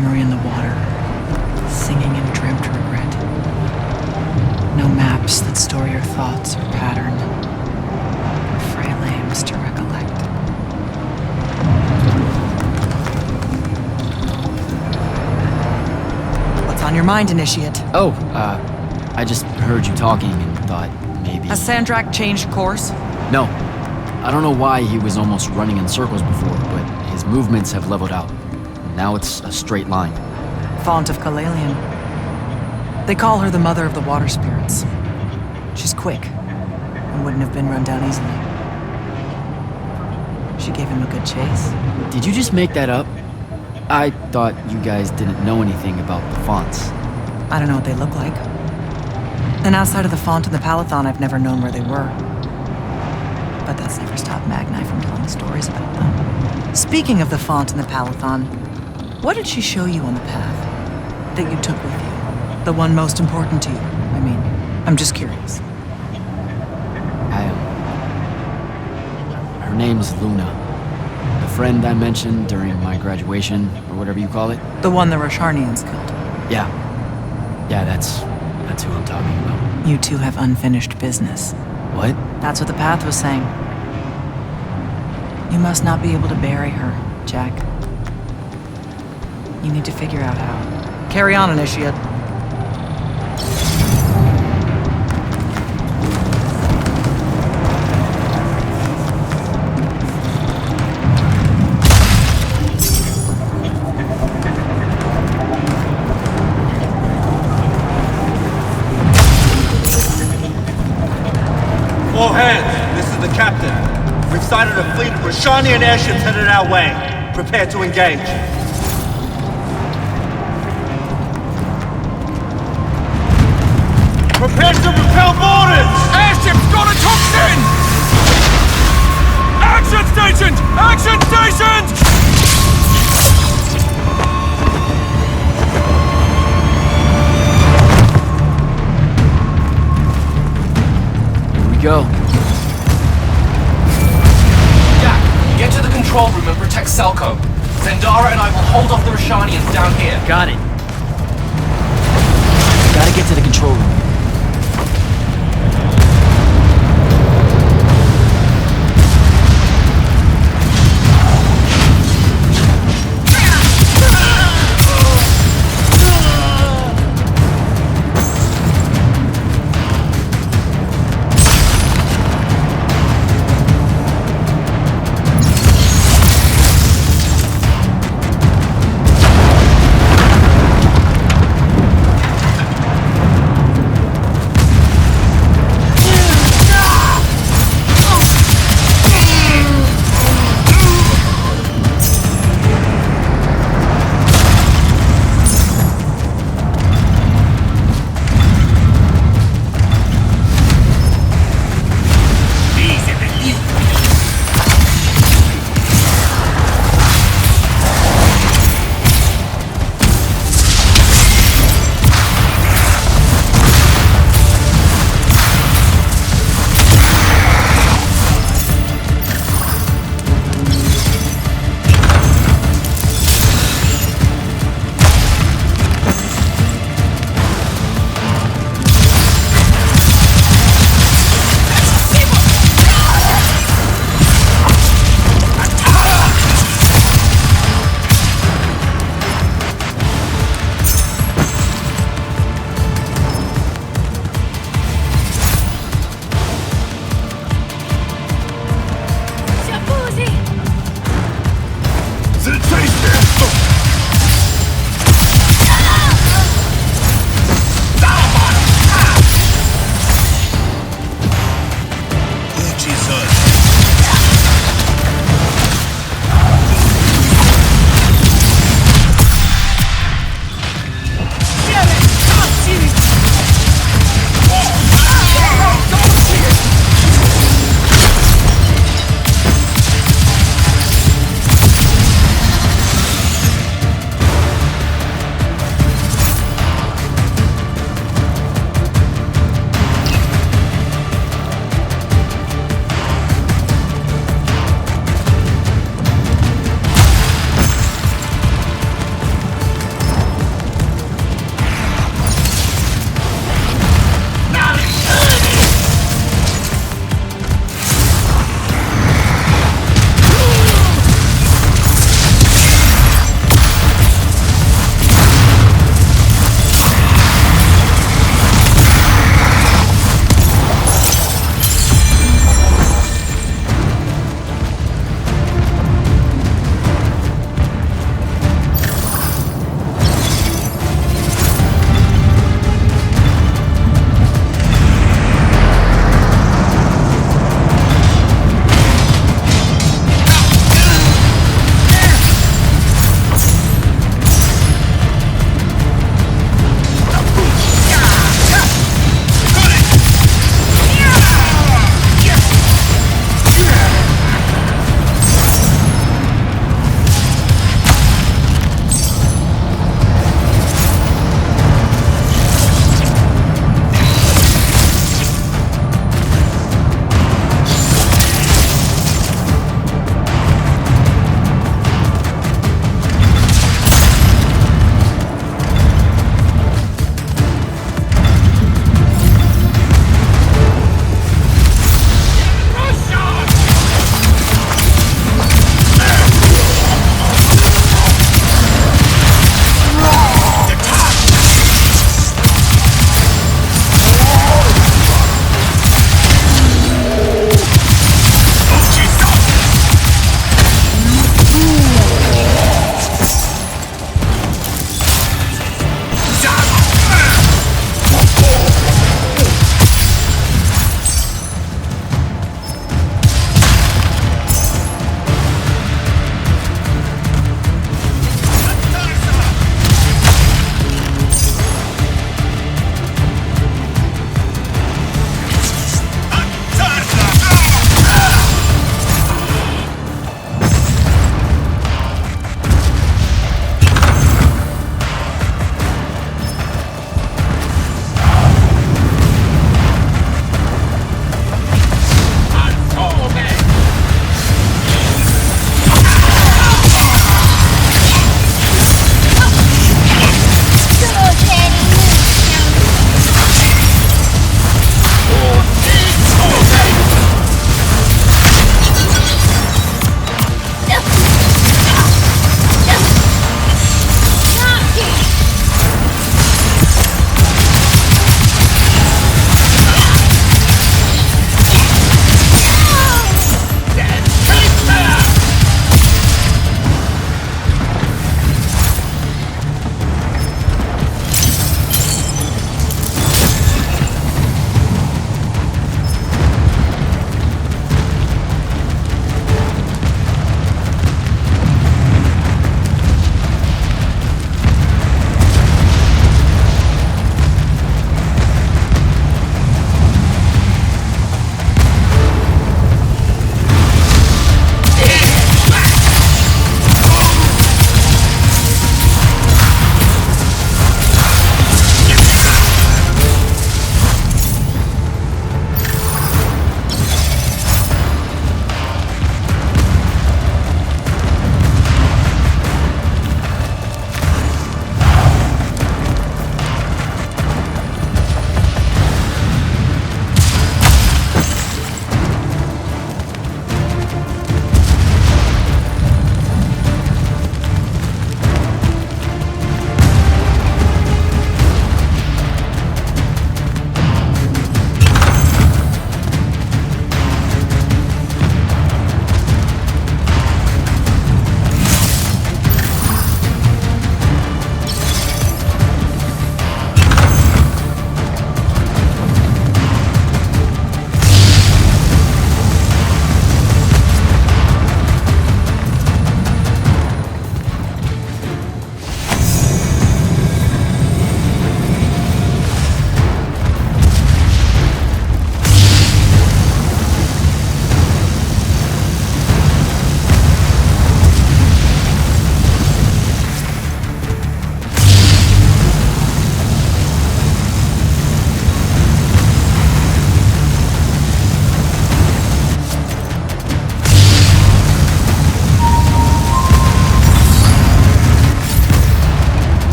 memory in the water, singing in dreamt regret. No maps that store your thoughts or pattern, or frail aims to recollect. What's on your mind, Initiate? Oh, I just heard you talking and thought maybe... Has Sandrak changed course? No. I don't know why he was almost running in circles before, but his movements have leveled out. Now it's a straight line. Font of Kalalian. They call her the mother of the water spirits. She's quick, and wouldn't have been run down easily. She gave him a good chase. Did you just make that up? I thought you guys didn't know anything about the fonts. I don't know what they look like. And outside of the font and the Palathon, I've never known where they were. But that's never stopped Magni from telling stories about them. Speaking of the font and the Palathon, what did she show you on the path that you took with you? The one most important to you, I mean. I'm just curious. Her name's Luna. The friend I mentioned during my graduation, or whatever you call it. The one the Rosharnians killed. Yeah. Yeah, that's who I'm talking about. You two have unfinished business. What? That's what the path was saying. You must not be able to bury her, Jack. You need to figure out how. Carry on, Initiate. All hands, this is the captain. We've sighted a fleet of Rosharnian airships headed our way. Prepare to engage. Prepare to repel boarders! Airship's got a toxin! Action stationed! Action stationed! Here we go. Jack, get to the control room and protect Selko. Zendara and I will hold off the Rosharnians down here. Got it. Gotta get to the control room.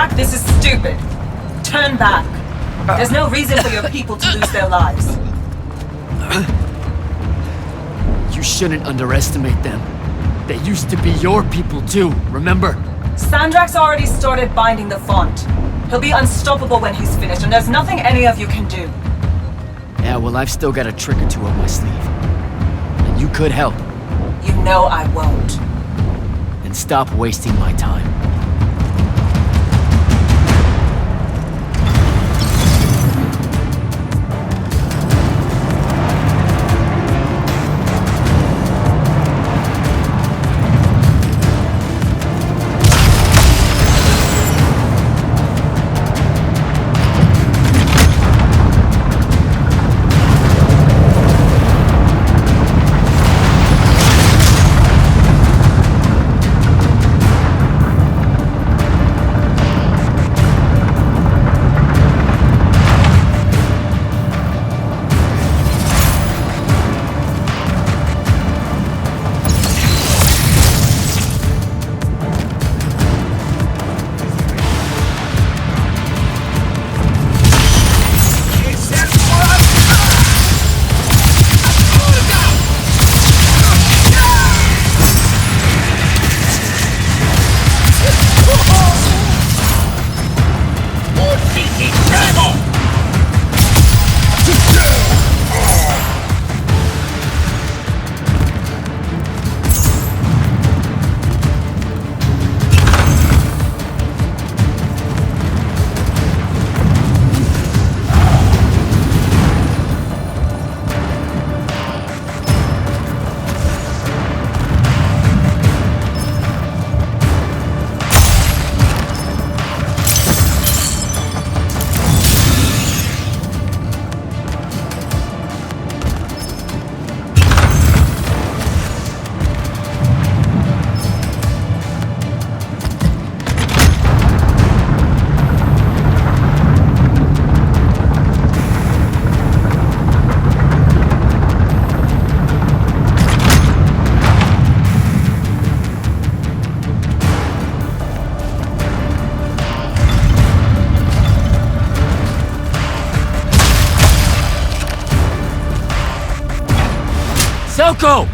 Sandrak, this is stupid. Turn back. There's no reason for your people to lose their lives. You shouldn't underestimate them. They used to be your people too, remember? Sandrak's already started binding the font. He'll be unstoppable when he's finished, and there's nothing any of you can do. Yeah, well, I've still got a trick or two up my sleeve. And you could help. You know I won't. Then stop wasting my time. Selko!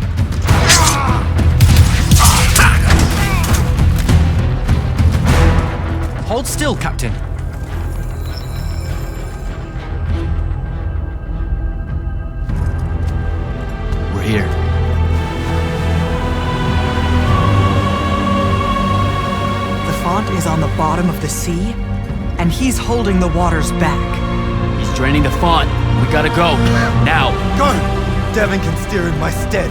Hold still, Captain. We're here. The font is on the bottom of the sea, and he's holding the waters back. He's draining the font. We gotta go. Now. Go! Devon can steer in my stead.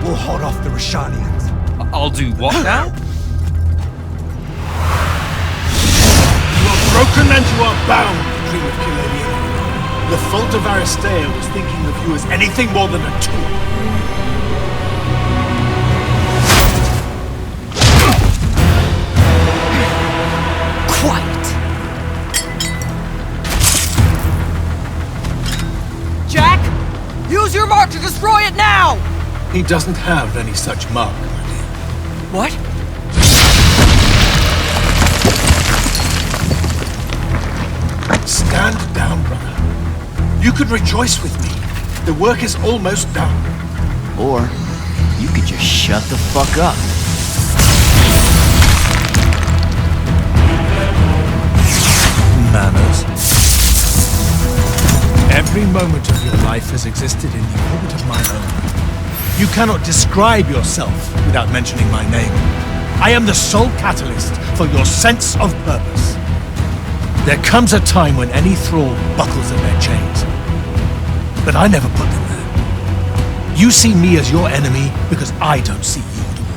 We'll hold off the Rashanians. I'll do what now? You are broken and you are bound, Dream of Kilalian. The fault of Aristea was thinking of you as anything more than a tool. Quiet! Jack! Use your mark to destroy it now! He doesn't have any such mark, my dear. What? Stand down, brother. You could rejoice with me. The work is almost done. Or you could just shut the fuck up. Manners. Every moment of your life has existed in the orbit of my own. You cannot describe yourself without mentioning my name. I am the sole catalyst for your sense of purpose. There comes a time when any thrall buckles in their chains. But I never put them there. You see me as your enemy because I don't see you at all.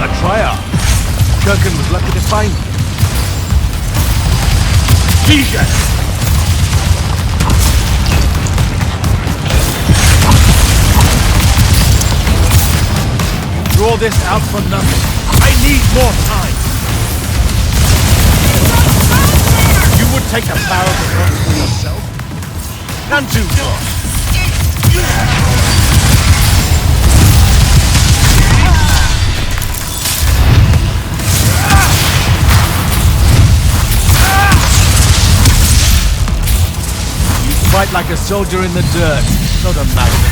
A triarch. Kirkin was lucky to find me. Jesus! Draw this out for nothing. I need more time. You would take the power of the gods for yourself? None too far. fight like a soldier in the dirt, not a mountain.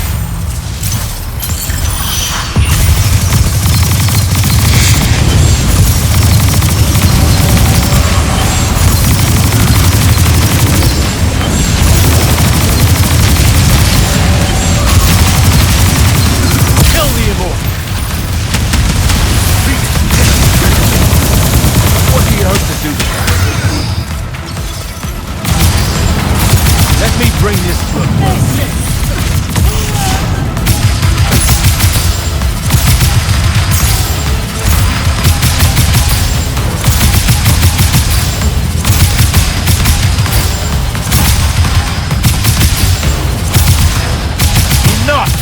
Kill the immortal! What do you hope to do with that? Let me bring this to a close. Enough!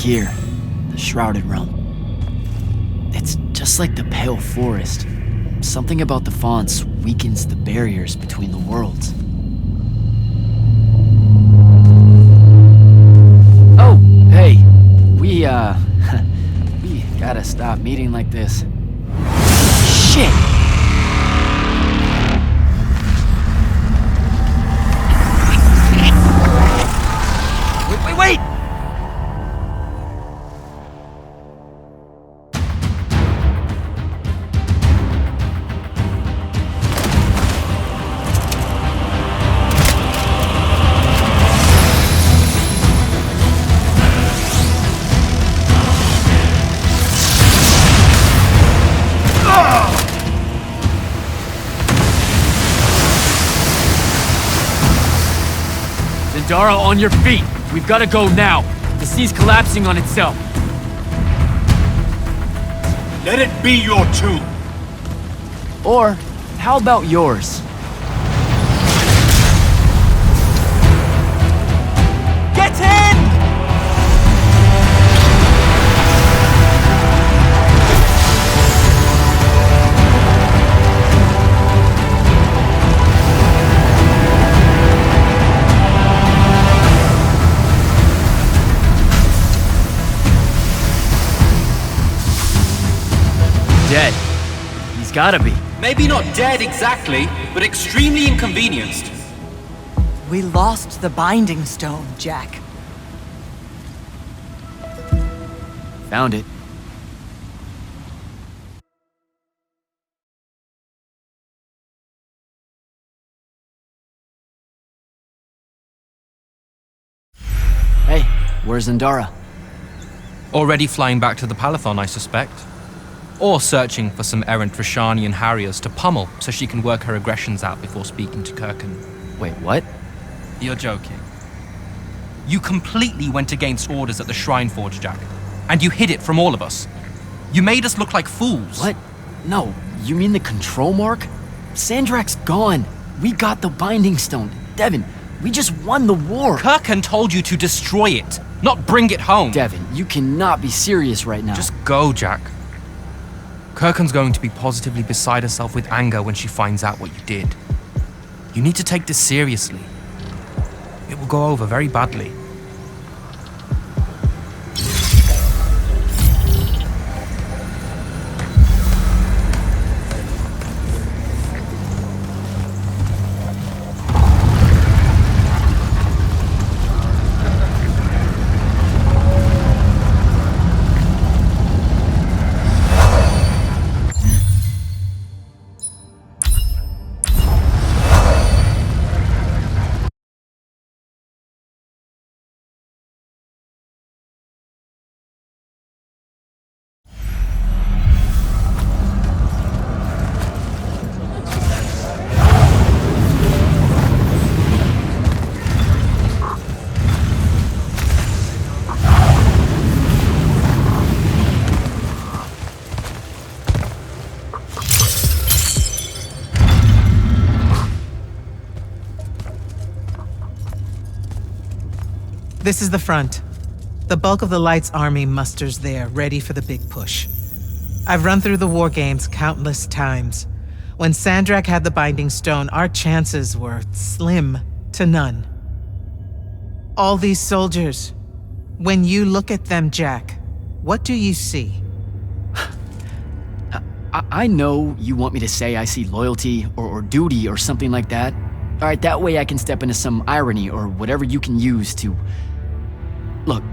Here, the Shrouded Realm. It's just like the Pale Forest. Something about the fonts weakens the barriers between the worlds. Oh, hey, we gotta stop meeting like this. Shit! Wait! Zendara, on your feet! We've gotta go now! The sea's collapsing on itself! Let it be your tomb! Or, how about yours? Get in! Dead. He's gotta be. Maybe not dead exactly, but extremely inconvenienced. We lost the Binding Stone, Jack. Found it. Hey, where's Zendara? Already flying back to the Palathon, I suspect. Or searching for some errant Rashanian harriers to pummel so she can work her aggressions out before speaking to Kirkan. Wait, what? You're joking. You completely went against orders at the Shrine Forge, Jack. And you hid it from all of us. You made us look like fools. What? No, you mean the control mark? Sandrak's gone. We got the Binding Stone. Devin, we just won the war. Kirkan told you to destroy it, not bring it home. Devin, you cannot be serious right now. Just go, Jack. Kirkan's going to be positively beside herself with anger when she finds out what you did. You need to take this seriously. It will go over very badly. This is the front. The bulk of the Light's army musters there, ready for the big push. I've run through the war games countless times. When Sandrak had the Binding Stone, our chances were slim to none. All these soldiers, when you look at them, Jack, what do you see? I know you want me to say I see loyalty or duty or something like that. All right, that way I can step into some irony or whatever you can use to... Look,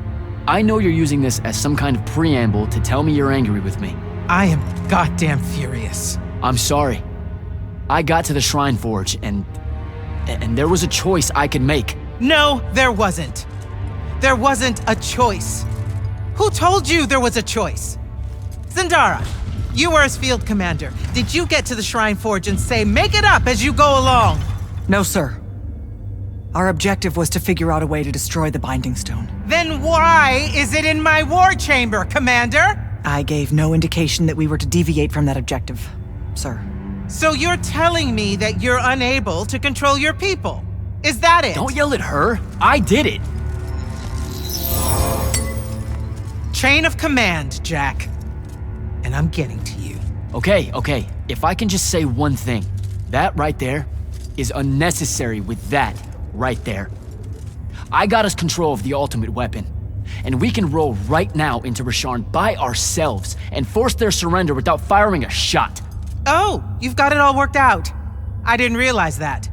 I know you're using this as some kind of preamble to tell me you're angry with me. I am goddamn furious. I'm sorry. I got to the Shrine Forge and there was a choice I could make. No, there wasn't. There wasn't a choice. Who told you there was a choice? Zendara, you were as field commander. Did you get to the Shrine Forge and say, make it up as you go along? No, sir. Our objective was to figure out a way to destroy the Binding Stone. Then why is it in my war chamber, Commander? I gave no indication that we were to deviate from that objective, sir. So you're telling me that you're unable to control your people? Is that it? Don't yell at her. I did it. Chain of command, Jack. And I'm getting to you. Okay. If I can just say one thing. That right there is unnecessary with that right there. I got us control of the ultimate weapon. And we can roll right now into Rasharn by ourselves and force their surrender without firing a shot. Oh, you've got it all worked out. I didn't realize that.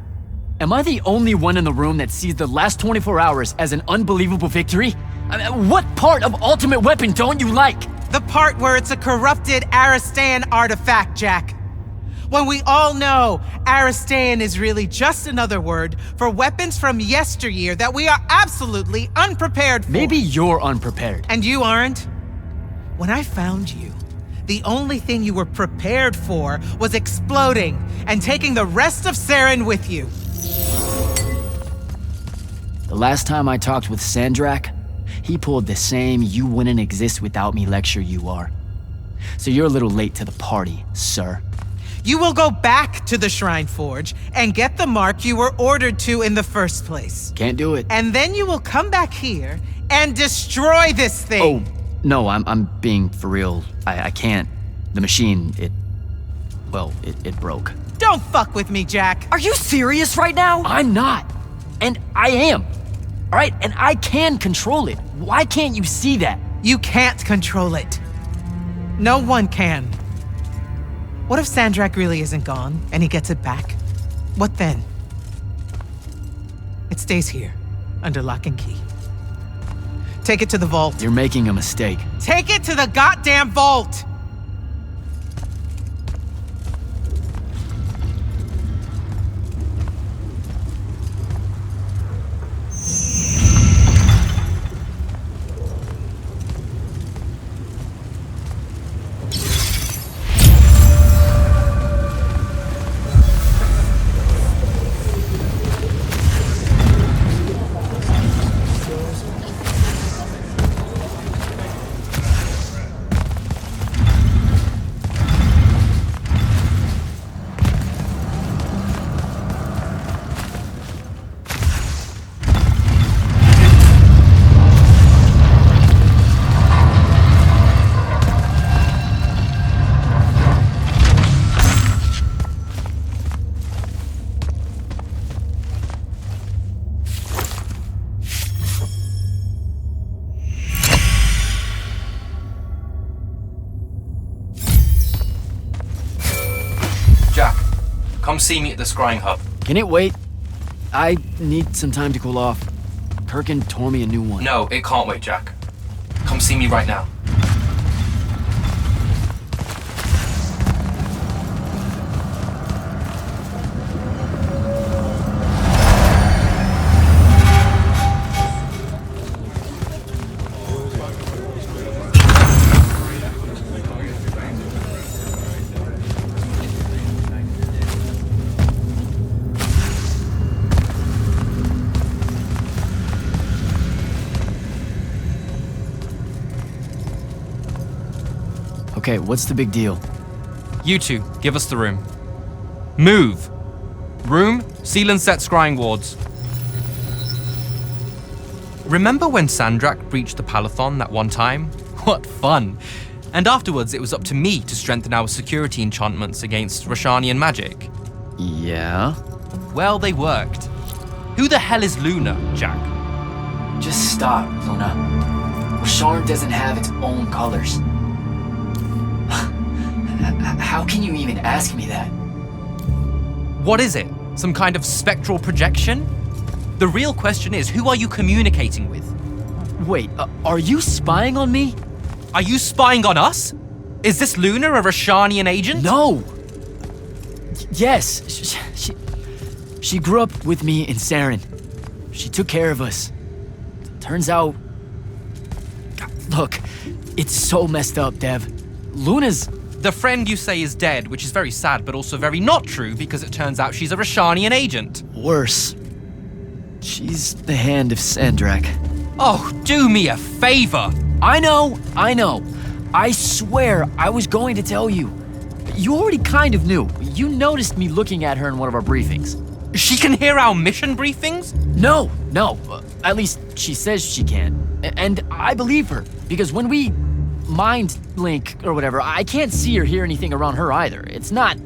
Am I the only one in the room that sees the last 24 hours as an unbelievable victory? I mean, what part of Ultimate Weapon don't you like? The part where it's a corrupted Aristan artifact, Jack. When we all know Aristan is really just another word for weapons from yesteryear that we are absolutely unprepared for. Maybe you're unprepared. And you aren't? When I found you, the only thing you were prepared for was exploding and taking the rest of Saren with you. The last time I talked with Sandrak, he pulled the same "you wouldn't exist without me" lecture you are. So you're a little late to the party, sir. You will go back to the Shrine Forge and get the mark you were ordered to in the first place. Can't do it. And then you will come back here and destroy this thing. Oh, no, I'm being for real. I can't. The machine, it broke. Don't fuck with me, Jack. Are you serious right now? I'm not. And I am. All right, and I can control it. Why can't you see that? You can't control it. No one can. What if Sandrak really isn't gone and he gets it back? What then? It stays here, under lock and key. Take it to the vault. You're making a mistake. Take it to the goddamn vault! Come see me at the scrying hub. Can it wait? I need some time to cool off. Kirkin tore me a new one. No, it can't wait, Jack. Come see me right now. Okay, what's the big deal? You two, give us the room. Move! Room, seal and set scrying wards. Remember when Sandrak breached the Palathon that one time? What fun! And afterwards, it was up to me to strengthen our security enchantments against Roshanian magic. Yeah? Well, they worked. Who the hell is Luna, Jack? Just stop, Luna. Rosharn doesn't have its own colors. How can you even ask me that? What is it? Some kind of spectral projection? The real question is, who are you communicating with? Wait, are you spying on me? Are you spying on us? Is this Luna a Roshanian agent? No! Yes, she grew up with me in Saren. She took care of us. Turns out... Look, it's so messed up, Dev. Luna's... The friend you say is dead, which is very sad, but also very not true, because it turns out she's a Roshanian agent. Worse. She's the hand of Sandrak. Oh, do me a favor! I know. I swear I was going to tell you. You already kind of knew. You noticed me looking at her in one of our briefings. She can hear our mission briefings? No. At least she says she can. And I believe her, because when we mind link or whatever, I can't see or hear anything around her either. It's not...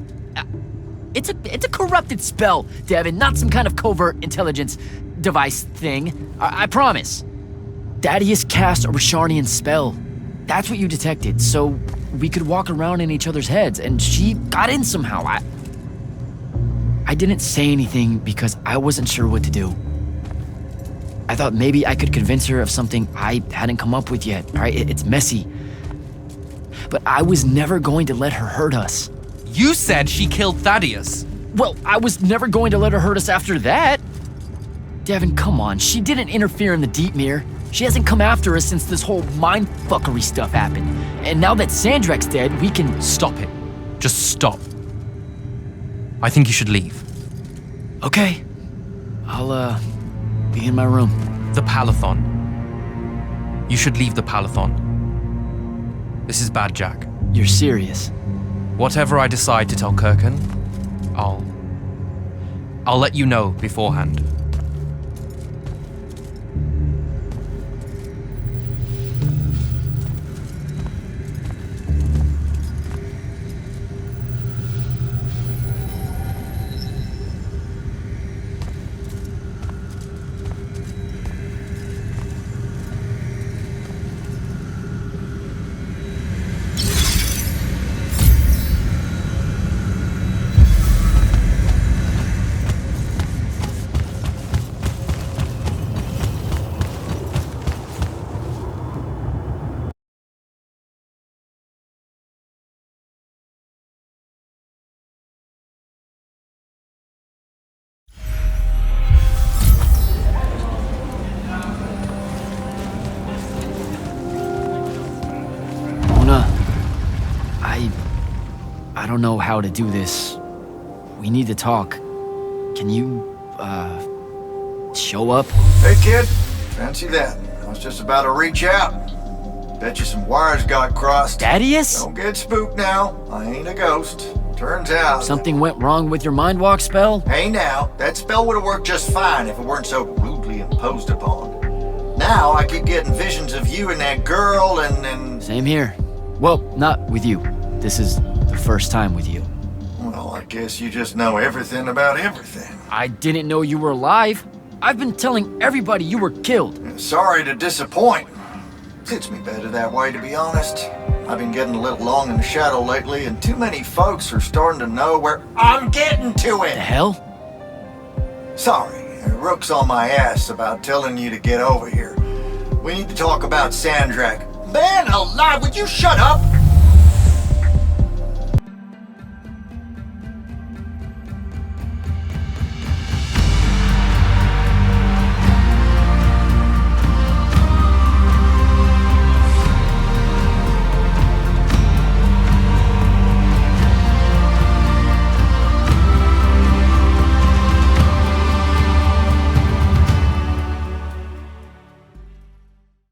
It's a corrupted spell, Devin, not some kind of covert intelligence device thing. I promise. Thaddeus cast a Rosharnian spell. That's what you detected, so we could walk around in each other's heads, and she got in somehow. I didn't say anything because I wasn't sure what to do. I thought maybe I could convince her of something I hadn't come up with yet, all right? It's messy. But I was never going to let her hurt us. You said she killed Thaddeus. Well, I was never going to let her hurt us after that. Devin, come on. She didn't interfere in the Deep Mirror. She hasn't come after us since this whole mindfuckery stuff happened. And now that Sandrak's dead, we can... Stop it. Just stop. I think you should leave. Okay. I'll, be in my room. The Palathon. You should leave the Palathon. This is bad, Jack. You're serious? Whatever I decide to tell Kirkan, I'll let you know beforehand. I don't know how to do this. We need to talk. Can you, show up? Hey, kid. Fancy that. I was just about to reach out. Bet you some wires got crossed. Thaddeus? Don't get spooked now. I ain't a ghost. Turns out... Something went wrong with your mind walk spell? Hey, now. That spell would have worked just fine if it weren't so rudely imposed upon. Now I keep getting visions of you and that girl and... Same here. Well, not with you. This is the first time with you. Well, I guess you just know everything about everything. I didn't know you were alive. I've been telling everybody you were killed. Sorry to disappoint. Fits me better that way, to be honest. I've been getting a little long in the shadow lately, and too many folks are starting to know where I'm getting to it. The hell? Sorry, Rook's on my ass about telling you to get over here. We need to talk about Sandrak. Man alive, would you shut up?